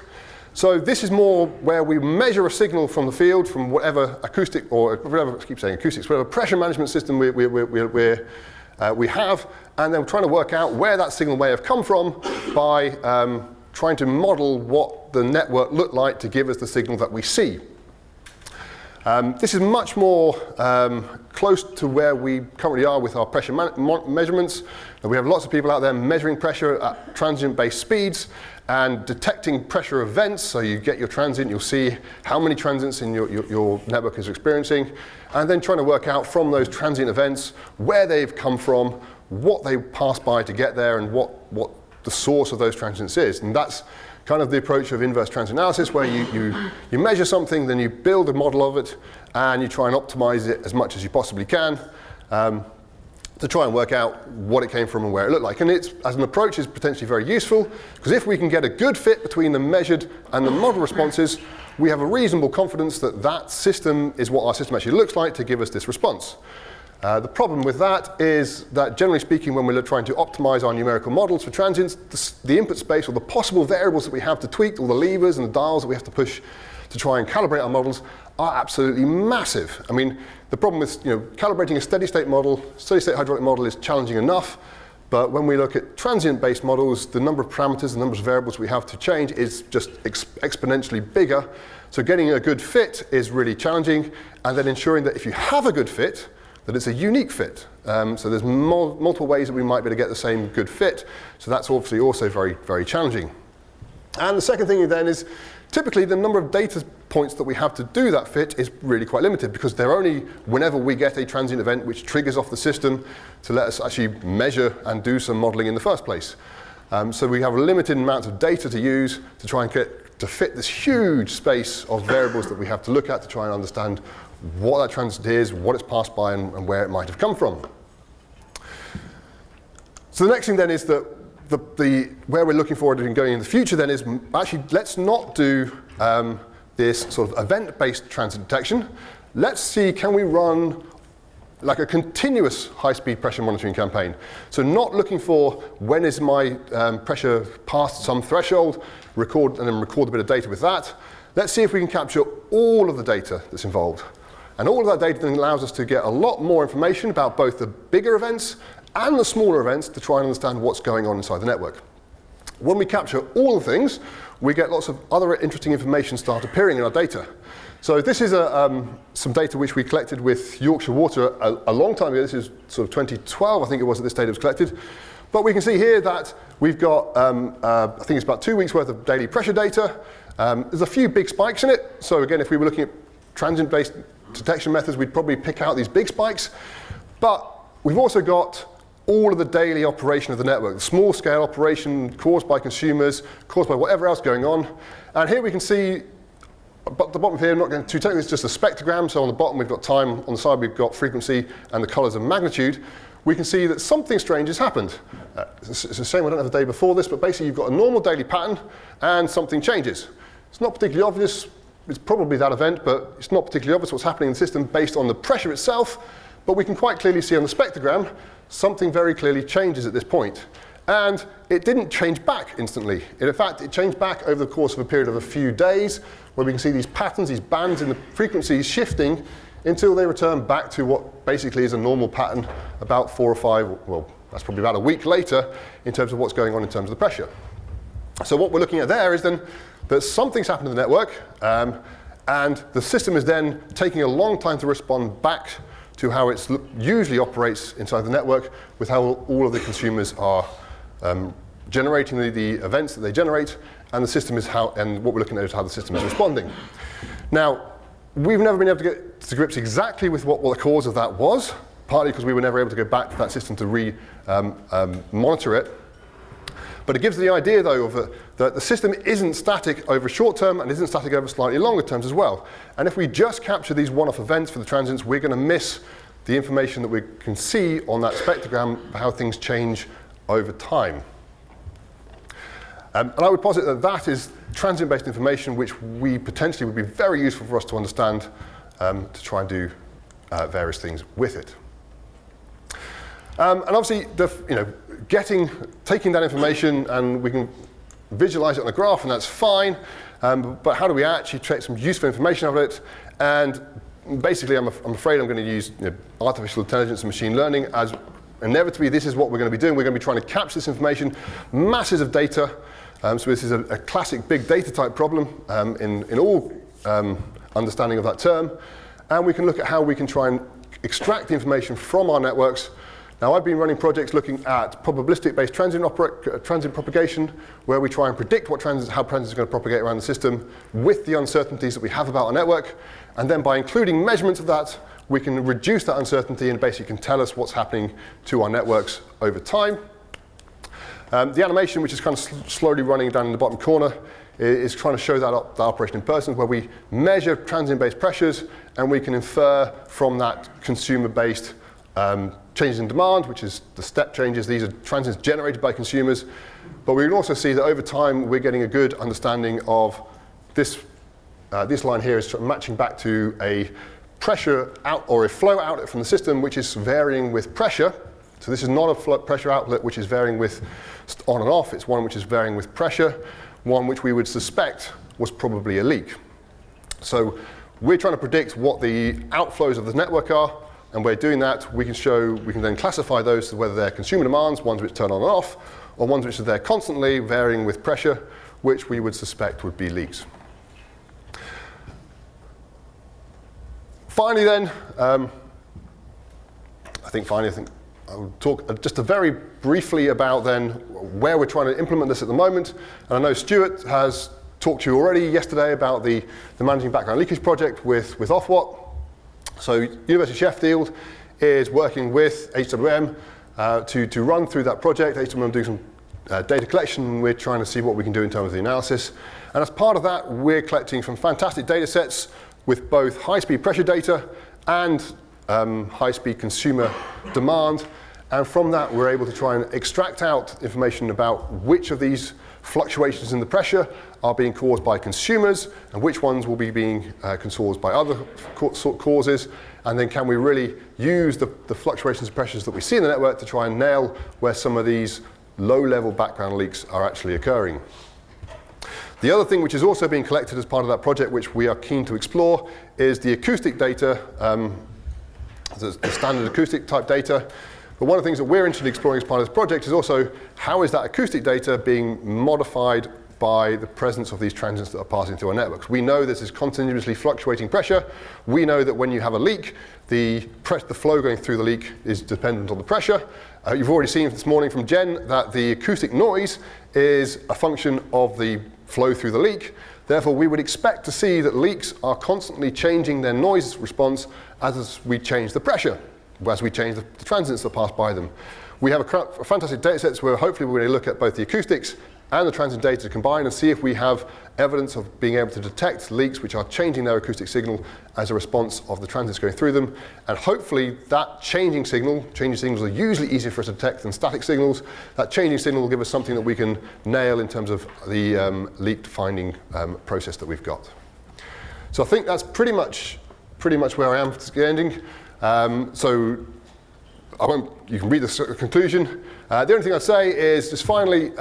So this is more where we measure a signal from the field, from whatever acoustic, or whatever, I keep saying acoustics, whatever pressure management system we have, and then we're trying to work out where that signal may have come from by trying to model what the network looked like to give us the signal that we see. This is much more close to where we currently are with our pressure measurements. And we have lots of people out there measuring pressure at transient-based speeds and detecting pressure events. So you get your transient, you'll see how many transients in your network is experiencing, and then trying to work out from those transient events where they've come from, what they passed by to get there, and what the source of those transients is. And that's kind of the approach of inverse transient analysis, where you measure something, then you build a model of it, and you try and optimize it as much as you possibly can to try and work out what it came from and where it looked like. And it's, as an approach, is potentially very useful, because if we can get a good fit between the measured and the model responses, we have a reasonable confidence that that system is what our system actually looks like to give us this response. The problem with that is that, generally speaking, when we're trying to optimize our numerical models for transients, the input space or the possible variables that we have to tweak, all the levers and the dials that we have to push to try and calibrate our models are absolutely massive. I mean, the problem with calibrating a steady-state model, steady-state hydraulic model is challenging enough, but when we look at transient-based models, the number of parameters, the number of variables we have to change is just exponentially bigger. So getting a good fit is really challenging, and then ensuring that if you have a good fit, that it's a unique fit. So there's multiple ways that we might be able to get the same good fit. So that's obviously also very, very challenging. And the second thing then is, typically the number of data points that we have to do that fit is really quite limited, because they're only whenever we get a transient event which triggers off the system to let us actually measure and do some modeling in the first place. So we have a limited amount of data to use to try and get to fit this huge space of variables that we have to look at to try and understand what that transit is, what it's passed by, and where it might have come from. So the next thing then is that where we're looking forward to going in the future then is actually, let's not do this sort of event-based transit detection. Let's see, can we run like a continuous high-speed pressure monitoring campaign? So not looking for when is my pressure past some threshold, record a bit of data with that. Let's see if we can capture all of the data that's involved. And all of that data then allows us to get a lot more information about both the bigger events and the smaller events to try and understand what's going on inside the network. When we capture all the things, we get lots of other interesting information start appearing in our data. So this is some data which we collected with Yorkshire Water a long time ago. This is sort of 2012, I think it was, at this data was collected. But we can see here that we've got, I think it's about 2 weeks worth of daily pressure data. There's a few big spikes in it. So again, if we were looking at transient-based detection methods, we'd probably pick out these big spikes. But we've also got all of the daily operation of the network, the small-scale operation caused by consumers, caused by whatever else going on. And here we can see But the bottom here, I'm not going to technical, it's just a spectrogram. So on the bottom we've got time, on the side we've got frequency, and the colours and magnitude. We can see that something strange has happened. It's a shame I don't have the day before this, but basically you've got a normal daily pattern and something changes. It's not particularly obvious. It's probably that event, but it's not particularly obvious what's happening in the system based on the pressure itself. But we can quite clearly see on the spectrogram, something very clearly changes at this point. And it didn't change back instantly. In fact, it changed back over the course of a period of a few days, where we can see these patterns, these bands in the frequencies shifting until they return back to what basically is a normal pattern about 4 or 5, well, that's probably about a week later in terms of what's going on in terms of the pressure. So what we're looking at there is then that something's happened to the network, and the system is then taking a long time to respond back to how it usually operates inside the network with how all of the consumers are generating the events that they generate, and the system is and what we're looking at is how the system is responding. Now, we've never been able to get to grips exactly with what the cause of that was, partly because we were never able to go back to that system to monitor it. But it gives the idea, though, that the system isn't static over short term and isn't static over slightly longer terms as well. And if we just capture these one-off events for the transients, we're going to miss the information that we can see on that spectrogram for how things change over time. And I would posit that that is transient-based information which we potentially would be very useful for us to understand to try and do various things with it. And obviously, taking that information and we can visualize it on a graph, and that's fine. But how do we actually take some useful information out of it? And basically, I'm afraid I'm going to use artificial intelligence and machine learning as inevitably this is what we're going to be doing. We're going to be trying to capture this information, masses of data. So this is a classic big data type problem in all understanding of that term. And we can look at how we can try and extract the information from our networks. Now, I've been running projects looking at probabilistic-based transient propagation, where we try and predict how transients are going to propagate around the system with the uncertainties that we have about our network. And then by including measurements of that, we can reduce that uncertainty and basically can tell us what's happening to our networks over time. The animation, which is kind of slowly running down in the bottom corner, is trying to show that operation in person, where we measure transient-based pressures, and we can infer from that consumer-based changes in demand, which is the step changes. These are transients generated by consumers. But we can also see that over time, we're getting a good understanding of this. This line here is matching back to a pressure out or a flow outlet from the system, which is varying with pressure. So this is not a pressure outlet which is varying with on and off. It's one which is varying with pressure, one which we would suspect was probably a leak. So we're trying to predict what the outflows of the network are, and by doing that, we can then classify those to whether they're consumer demands, ones which turn on and off, or ones which are there constantly, varying with pressure, which we would suspect would be leaks. Finally then, I think I'll talk just very briefly about then where we're trying to implement this at the moment. And I know Stuart has talked to you already yesterday about the Managing Background Leakage project with Ofwat. So University of Sheffield is working with HWM to run through that project. HWM do some data collection, and we're trying to see what we can do in terms of the analysis. And as part of that, we're collecting from fantastic data sets with both high-speed pressure data and high-speed consumer demand. And from that, we're able to try and extract out information about which of these fluctuations in the pressure are being caused by consumers and which ones will be being caused by other causes. And then can we really use the fluctuations of pressures that we see in the network to try and nail where some of these low-level background leaks are actually occurring. The other thing which is also being collected as part of that project, which we are keen to explore, is the acoustic data, the standard acoustic type data. But one of the things that we're interested in exploring as part of this project is also how is that acoustic data being modified by the presence of these transients that are passing through our networks. We know this is continuously fluctuating pressure. We know that when you have a leak, the flow going through the leak is dependent on the pressure. You've already seen this morning from Jen that the acoustic noise is a function of the flow through the leak. Therefore, we would expect to see that leaks are constantly changing their noise response as we change the pressure, as we change the transients that pass by them. We have a fantastic data sets where hopefully we're going to look at both the acoustics and the transient data to combine and see if we have evidence of being able to detect leaks which are changing their acoustic signal as a response of the transients going through them. And hopefully that changing signals are usually easier for us to detect than static signals. That changing signal will give us something that we can nail in terms of the leak finding process that we've got. So I think that's pretty much where I am ending. So you can read the conclusion. The only thing I'd say is just finally,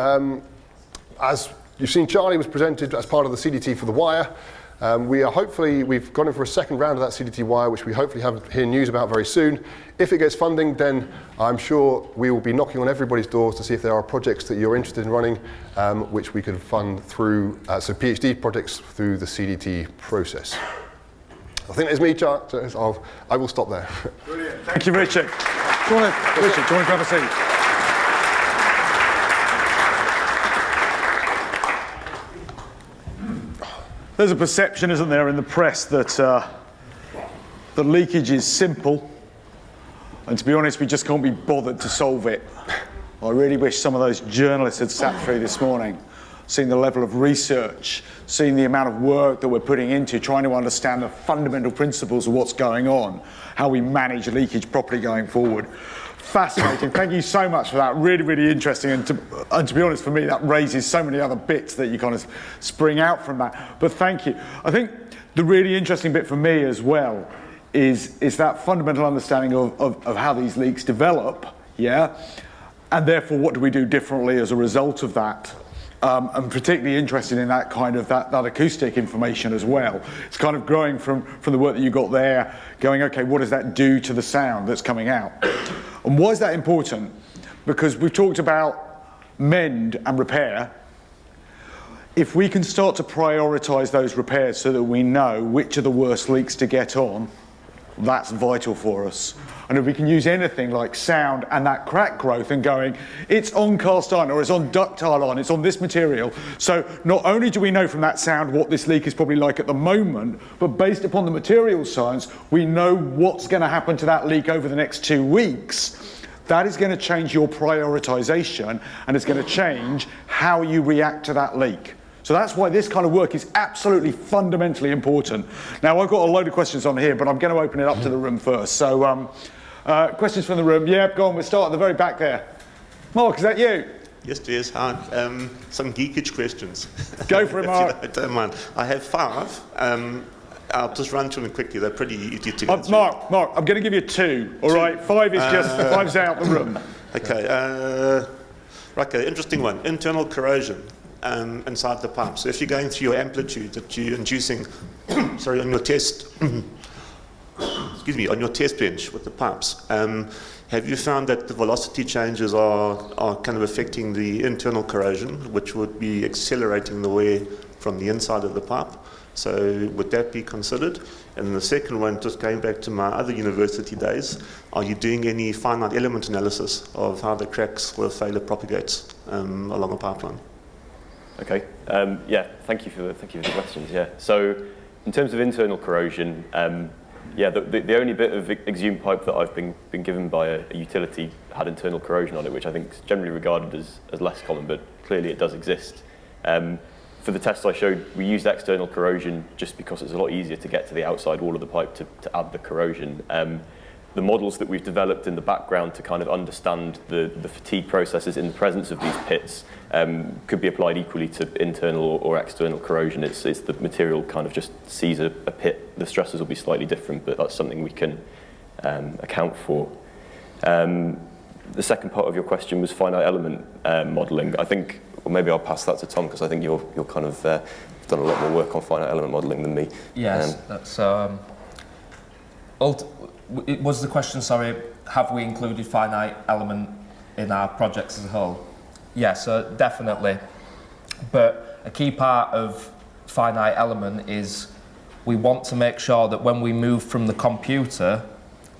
as you've seen, Charlie was presented as part of the CDT for the wire. We've gone in for a second round of that CDT wire, which we hopefully hear news about very soon. If it gets funding, then I'm sure we will be knocking on everybody's doors to see if there are projects that you're interested in running, which we can fund through, so PhD projects through the CDT process. I think there's me, Charlie. I will stop there. Brilliant. Thank you, Richard. Richard, do you want to grab a seat? There's a perception, isn't there, in the press that the leakage is simple, and to be honest, we just can't be bothered to solve it. I really wish some of those journalists had sat through this morning, seen the level of research, seen the amount of work that we're putting into trying to understand the fundamental principles of what's going on, how we manage leakage properly going forward. Fascinating. Thank you so much for that. Really, really interesting. And to be honest, for me, that raises so many other bits that you kind of spring out from that. But thank you. I think the really interesting bit for me as well is that fundamental understanding of how these leaks develop, yeah? And therefore, what do we do differently as a result of that? I'm particularly interested in that kind of that acoustic information as well. It's kind of growing from the work that you got there, going, okay, what does that do to the sound that's coming out? And why is that important? Because we've talked about mend and repair. If we can start to prioritise those repairs so that we know which are the worst leaks to get on, that's vital for us. And if we can use anything like sound and that crack growth and going, it's on cast iron or it's on ductile iron, it's on this material. So not only do we know from that sound what this leak is probably like at the moment, but based upon the material science, we know what's going to happen to that leak over the next 2 weeks. That is going to change your prioritisation and it's going to change how you react to that leak. So that's why this kind of work is absolutely fundamentally important. Now, I've got a load of questions on here, but I'm going to open it up to the room first. So, questions from the room. Yeah, go on, we'll start at the very back there. Mark, is that you? Yes, Jez. Hi. Some geekage questions. Go for it, Mark. I don't mind. I have 5. I'll just run through them quickly. They're pretty easy to get through. Mark, I'm going to give you 2. All right, 5 is just 5's out the room. Okay. Okay, interesting one. Internal corrosion. Inside the pipe. So if you're going through your amplitude that you're inducing, sorry, on your test, excuse me, on your test bench with the pipes, have you found that the velocity changes are kind of affecting the internal corrosion, which would be accelerating the wear from the inside of the pipe? So would that be considered? And the second one, just going back to my other university days, are you doing any finite element analysis of how the cracks or failure propagates along a pipeline? Okay. Yeah. Thank you for the questions. Yeah. So, in terms of internal corrosion, yeah, the only bit of exhumed pipe that I've been given by a utility had internal corrosion on it, which I think is generally regarded as less common, but clearly it does exist. For the test I showed, we used external corrosion just because it's a lot easier to get to the outside wall of the pipe to add the corrosion. The models that we've developed in the background to kind of understand the fatigue processes in the presence of these pits could be applied equally to internal or external corrosion. It's the material kind of just sees a pit. The stresses will be slightly different, but that's something we can account for. The second part of your question was finite element modelling. I think, well, maybe I'll pass that to Tom because I think you're kind of done a lot more work on finite element modelling than me. Yes, that's. It was the question, sorry, have we included finite element in our projects as a whole? Yes, definitely. But a key part of finite element is we want to make sure that when we move from the computer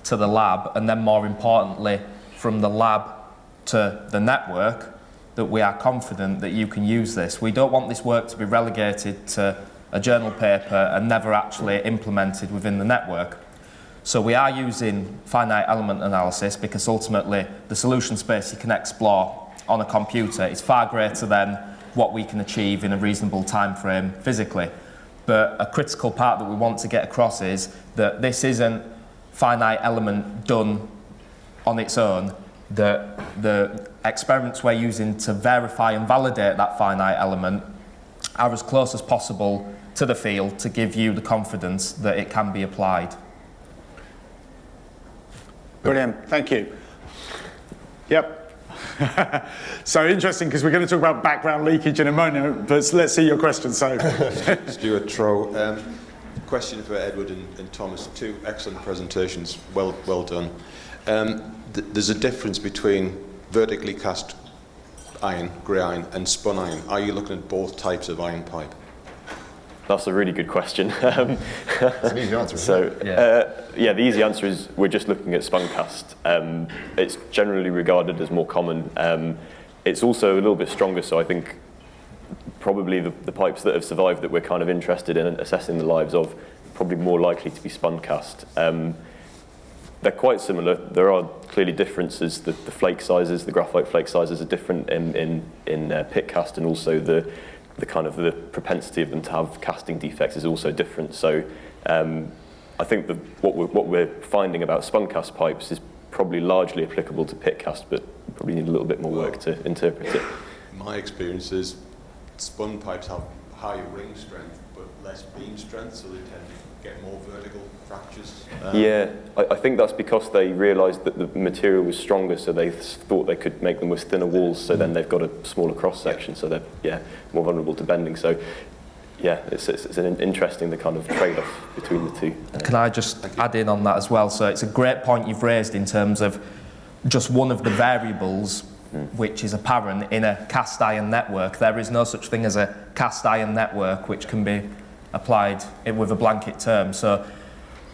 to the lab, and then more importantly, from the lab to the network, that we are confident that you can use this. We don't want this work to be relegated to a journal paper and never actually implemented within the network. So we are using finite element analysis because ultimately the solution space you can explore on a computer is far greater than what we can achieve in a reasonable time frame physically. But a critical part that we want to get across is that this isn't finite element done on its own, that the experiments we're using to verify and validate that finite element are as close as possible to the field to give you the confidence that it can be applied. Brilliant, thank you. Yep. So interesting, because we're going to talk about background leakage in a moment, but let's see your question. So, Stuart Trow. Question for Edward and Thomas. Two excellent presentations. Well done. There's a difference between vertically cast iron, grey iron, and spun iron. Are you looking at both types of iron pipe? That's a really good question. It's an easy answer. The easy answer is we're just looking at spun cast. It's generally regarded as more common. It's also a little bit stronger, so I think probably the pipes that have survived that we're kind of interested in assessing the lives of, probably more likely to be spun cast. They're quite similar. There are clearly differences. The flake sizes, the graphite flake sizes are different in pit cast, and also the kind of the propensity of them to have casting defects is also different. So I think what we're finding about spun cast pipes is probably largely applicable to pit cast, but probably need a little bit more work to interpret it. My experience is spun pipes have higher ring strength but less beam strength, so they tend to get more vertical fractures. Yeah, I think that's because they realised that the material was stronger, so they thought they could make them with thinner walls, so then they've got a smaller cross-section, so they're more vulnerable to bending. So yeah, it's an interesting the kind of trade-off between the two. Can I just add in on that as well? So it's a great point you've raised in terms of just one of the variables which is apparent in a cast iron network. There is no such thing as a cast iron network which can be applied with a blanket term. So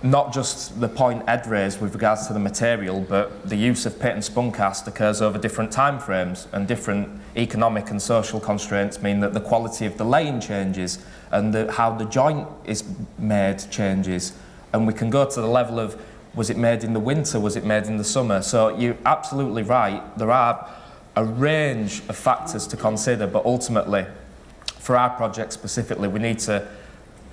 not just the point Ed raised with regards to the material, but the use of pit and spun cast occurs over different time frames, and different economic and social constraints mean that the quality of the laying changes, and how the joint is made changes. And we can go to the level of, was it made in the winter, was it made in the summer? So you're absolutely right, there are a range of factors to consider, but ultimately, for our project specifically, we need to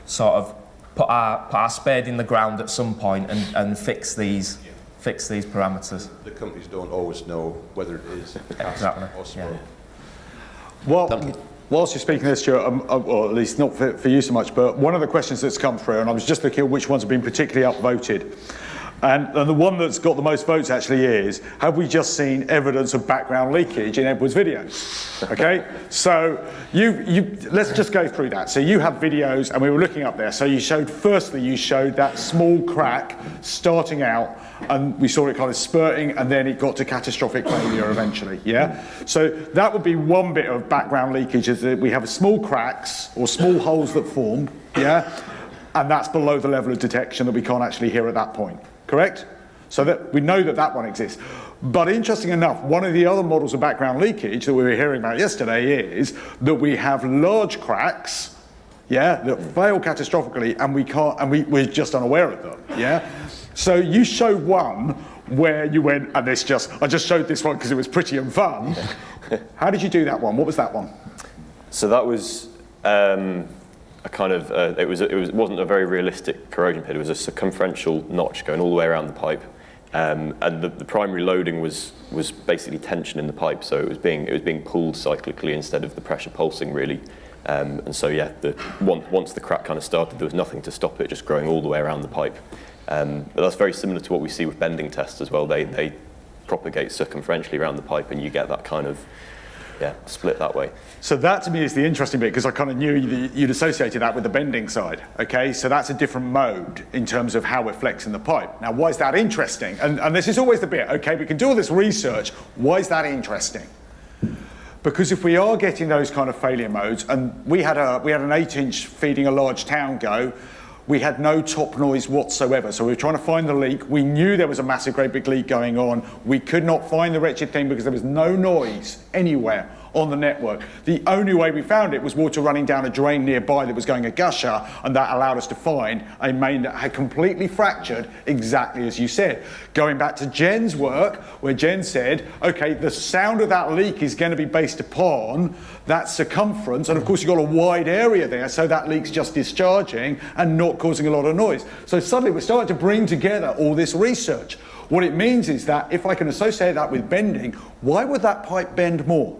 sort of put our spade in the ground at some point and fix these parameters. The companies don't always know whether it is cast or spun. Yeah. well, whilst you're speaking this, Stuart, or at least not for you so much, but one of the questions that's come through, and I was just looking at which ones have been particularly upvoted. And the one that's got the most votes actually is, have we just seen evidence of background leakage in Edward's videos? Okay, so let's just go through that. So you have videos, and we were looking up there. So you showed that small crack starting out, and we saw it kind of spurting, and then it got to catastrophic failure eventually, yeah? So that would be one bit of background leakage, is that we have small cracks or small holes that form, yeah? And that's below the level of detection that we can't actually hear at that point. Correct? So that we know that one exists. But interesting enough, one of the other models of background leakage that we were hearing about yesterday is that we have large cracks, yeah, that fail catastrophically, and we're just unaware of them, yeah? So you showed one where you went, and I just showed this one because it was pretty and fun. How did you do that one? What was that one? So that was a kind of, it wasn't a very realistic corrosion pit. It was a circumferential notch going all the way around the pipe, and the primary loading was basically tension in the pipe. So it was being pulled cyclically instead of the pressure pulsing really. And so yeah, once the crack kind of started, there was nothing to stop it just growing all the way around the pipe. But that's very similar to what we see with bending tests as well. They propagate circumferentially around the pipe, and you get that kind of split that way. So that to me is the interesting bit, because I kind of knew you'd associated that with the bending side, okay? So that's a different mode in terms of how we're flexing the pipe. Now, why is that interesting? And this is always the bit, okay, we can do all this research, why is that interesting? Because if we are getting those kind of failure modes, and we had an 8-inch feeding a large town go, we had no top noise whatsoever. So we were trying to find the leak. We knew there was a massive, great big leak going on. We could not find the wretched thing because there was no noise anywhere on the network. The only way we found it was water running down a drain nearby that was going a gusher, and that allowed us to find a main that had completely fractured, exactly as you said. Going back to Jen's work, where Jen said, okay, the sound of that leak is going to be based upon that circumference, and of course you've got a wide area there, so that leak's just discharging and not causing a lot of noise. So suddenly we're starting to bring together all this research. What it means is that if I can associate that with bending, why would that pipe bend more?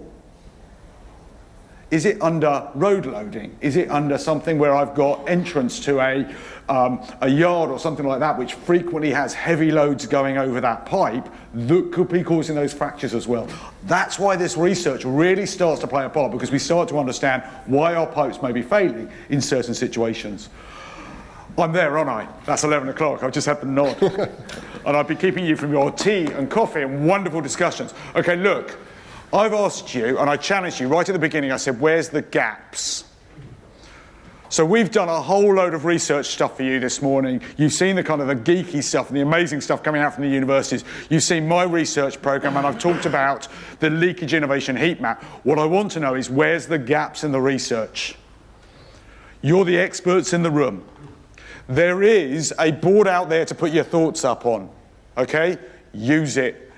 Is it under road loading? Is it under something where I've got entrance to a yard or something like that, which frequently has heavy loads going over that pipe that could be causing those fractures as well? That's why this research really starts to play a part, because we start to understand why our pipes may be failing in certain situations. I'm there, aren't I? That's 11 o'clock. I've just had the nod. And I've been keeping you from your tea and coffee and wonderful discussions. Okay, look, I've asked you, and I challenged you right at the beginning, I said, where's the gaps? So we've done a whole load of research stuff for you this morning. You've seen the kind of the geeky stuff and the amazing stuff coming out from the universities. You've seen my research program, and I've talked about the leakage innovation heat map. What I want to know is, where's the gaps in the research? You're the experts in the room. There is a board out there to put your thoughts up on, okay? Use it,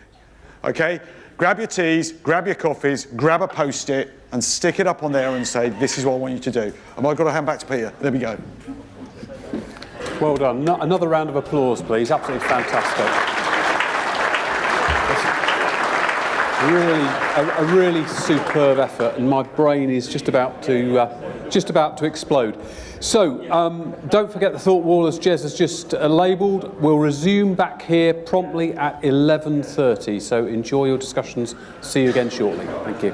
okay? Grab your teas, grab your coffees, grab a Post-it and stick it up on there and say, this is what I want you to do. Have I got to hand back to Peter? There we go. Well done. Another round of applause, please. Absolutely fantastic. Really, a really superb effort, and my brain is just about to explode. So, don't forget the thought wall, as Jez has just labelled. We'll resume back here promptly at 11:30. So enjoy your discussions. See you again shortly. Thank you.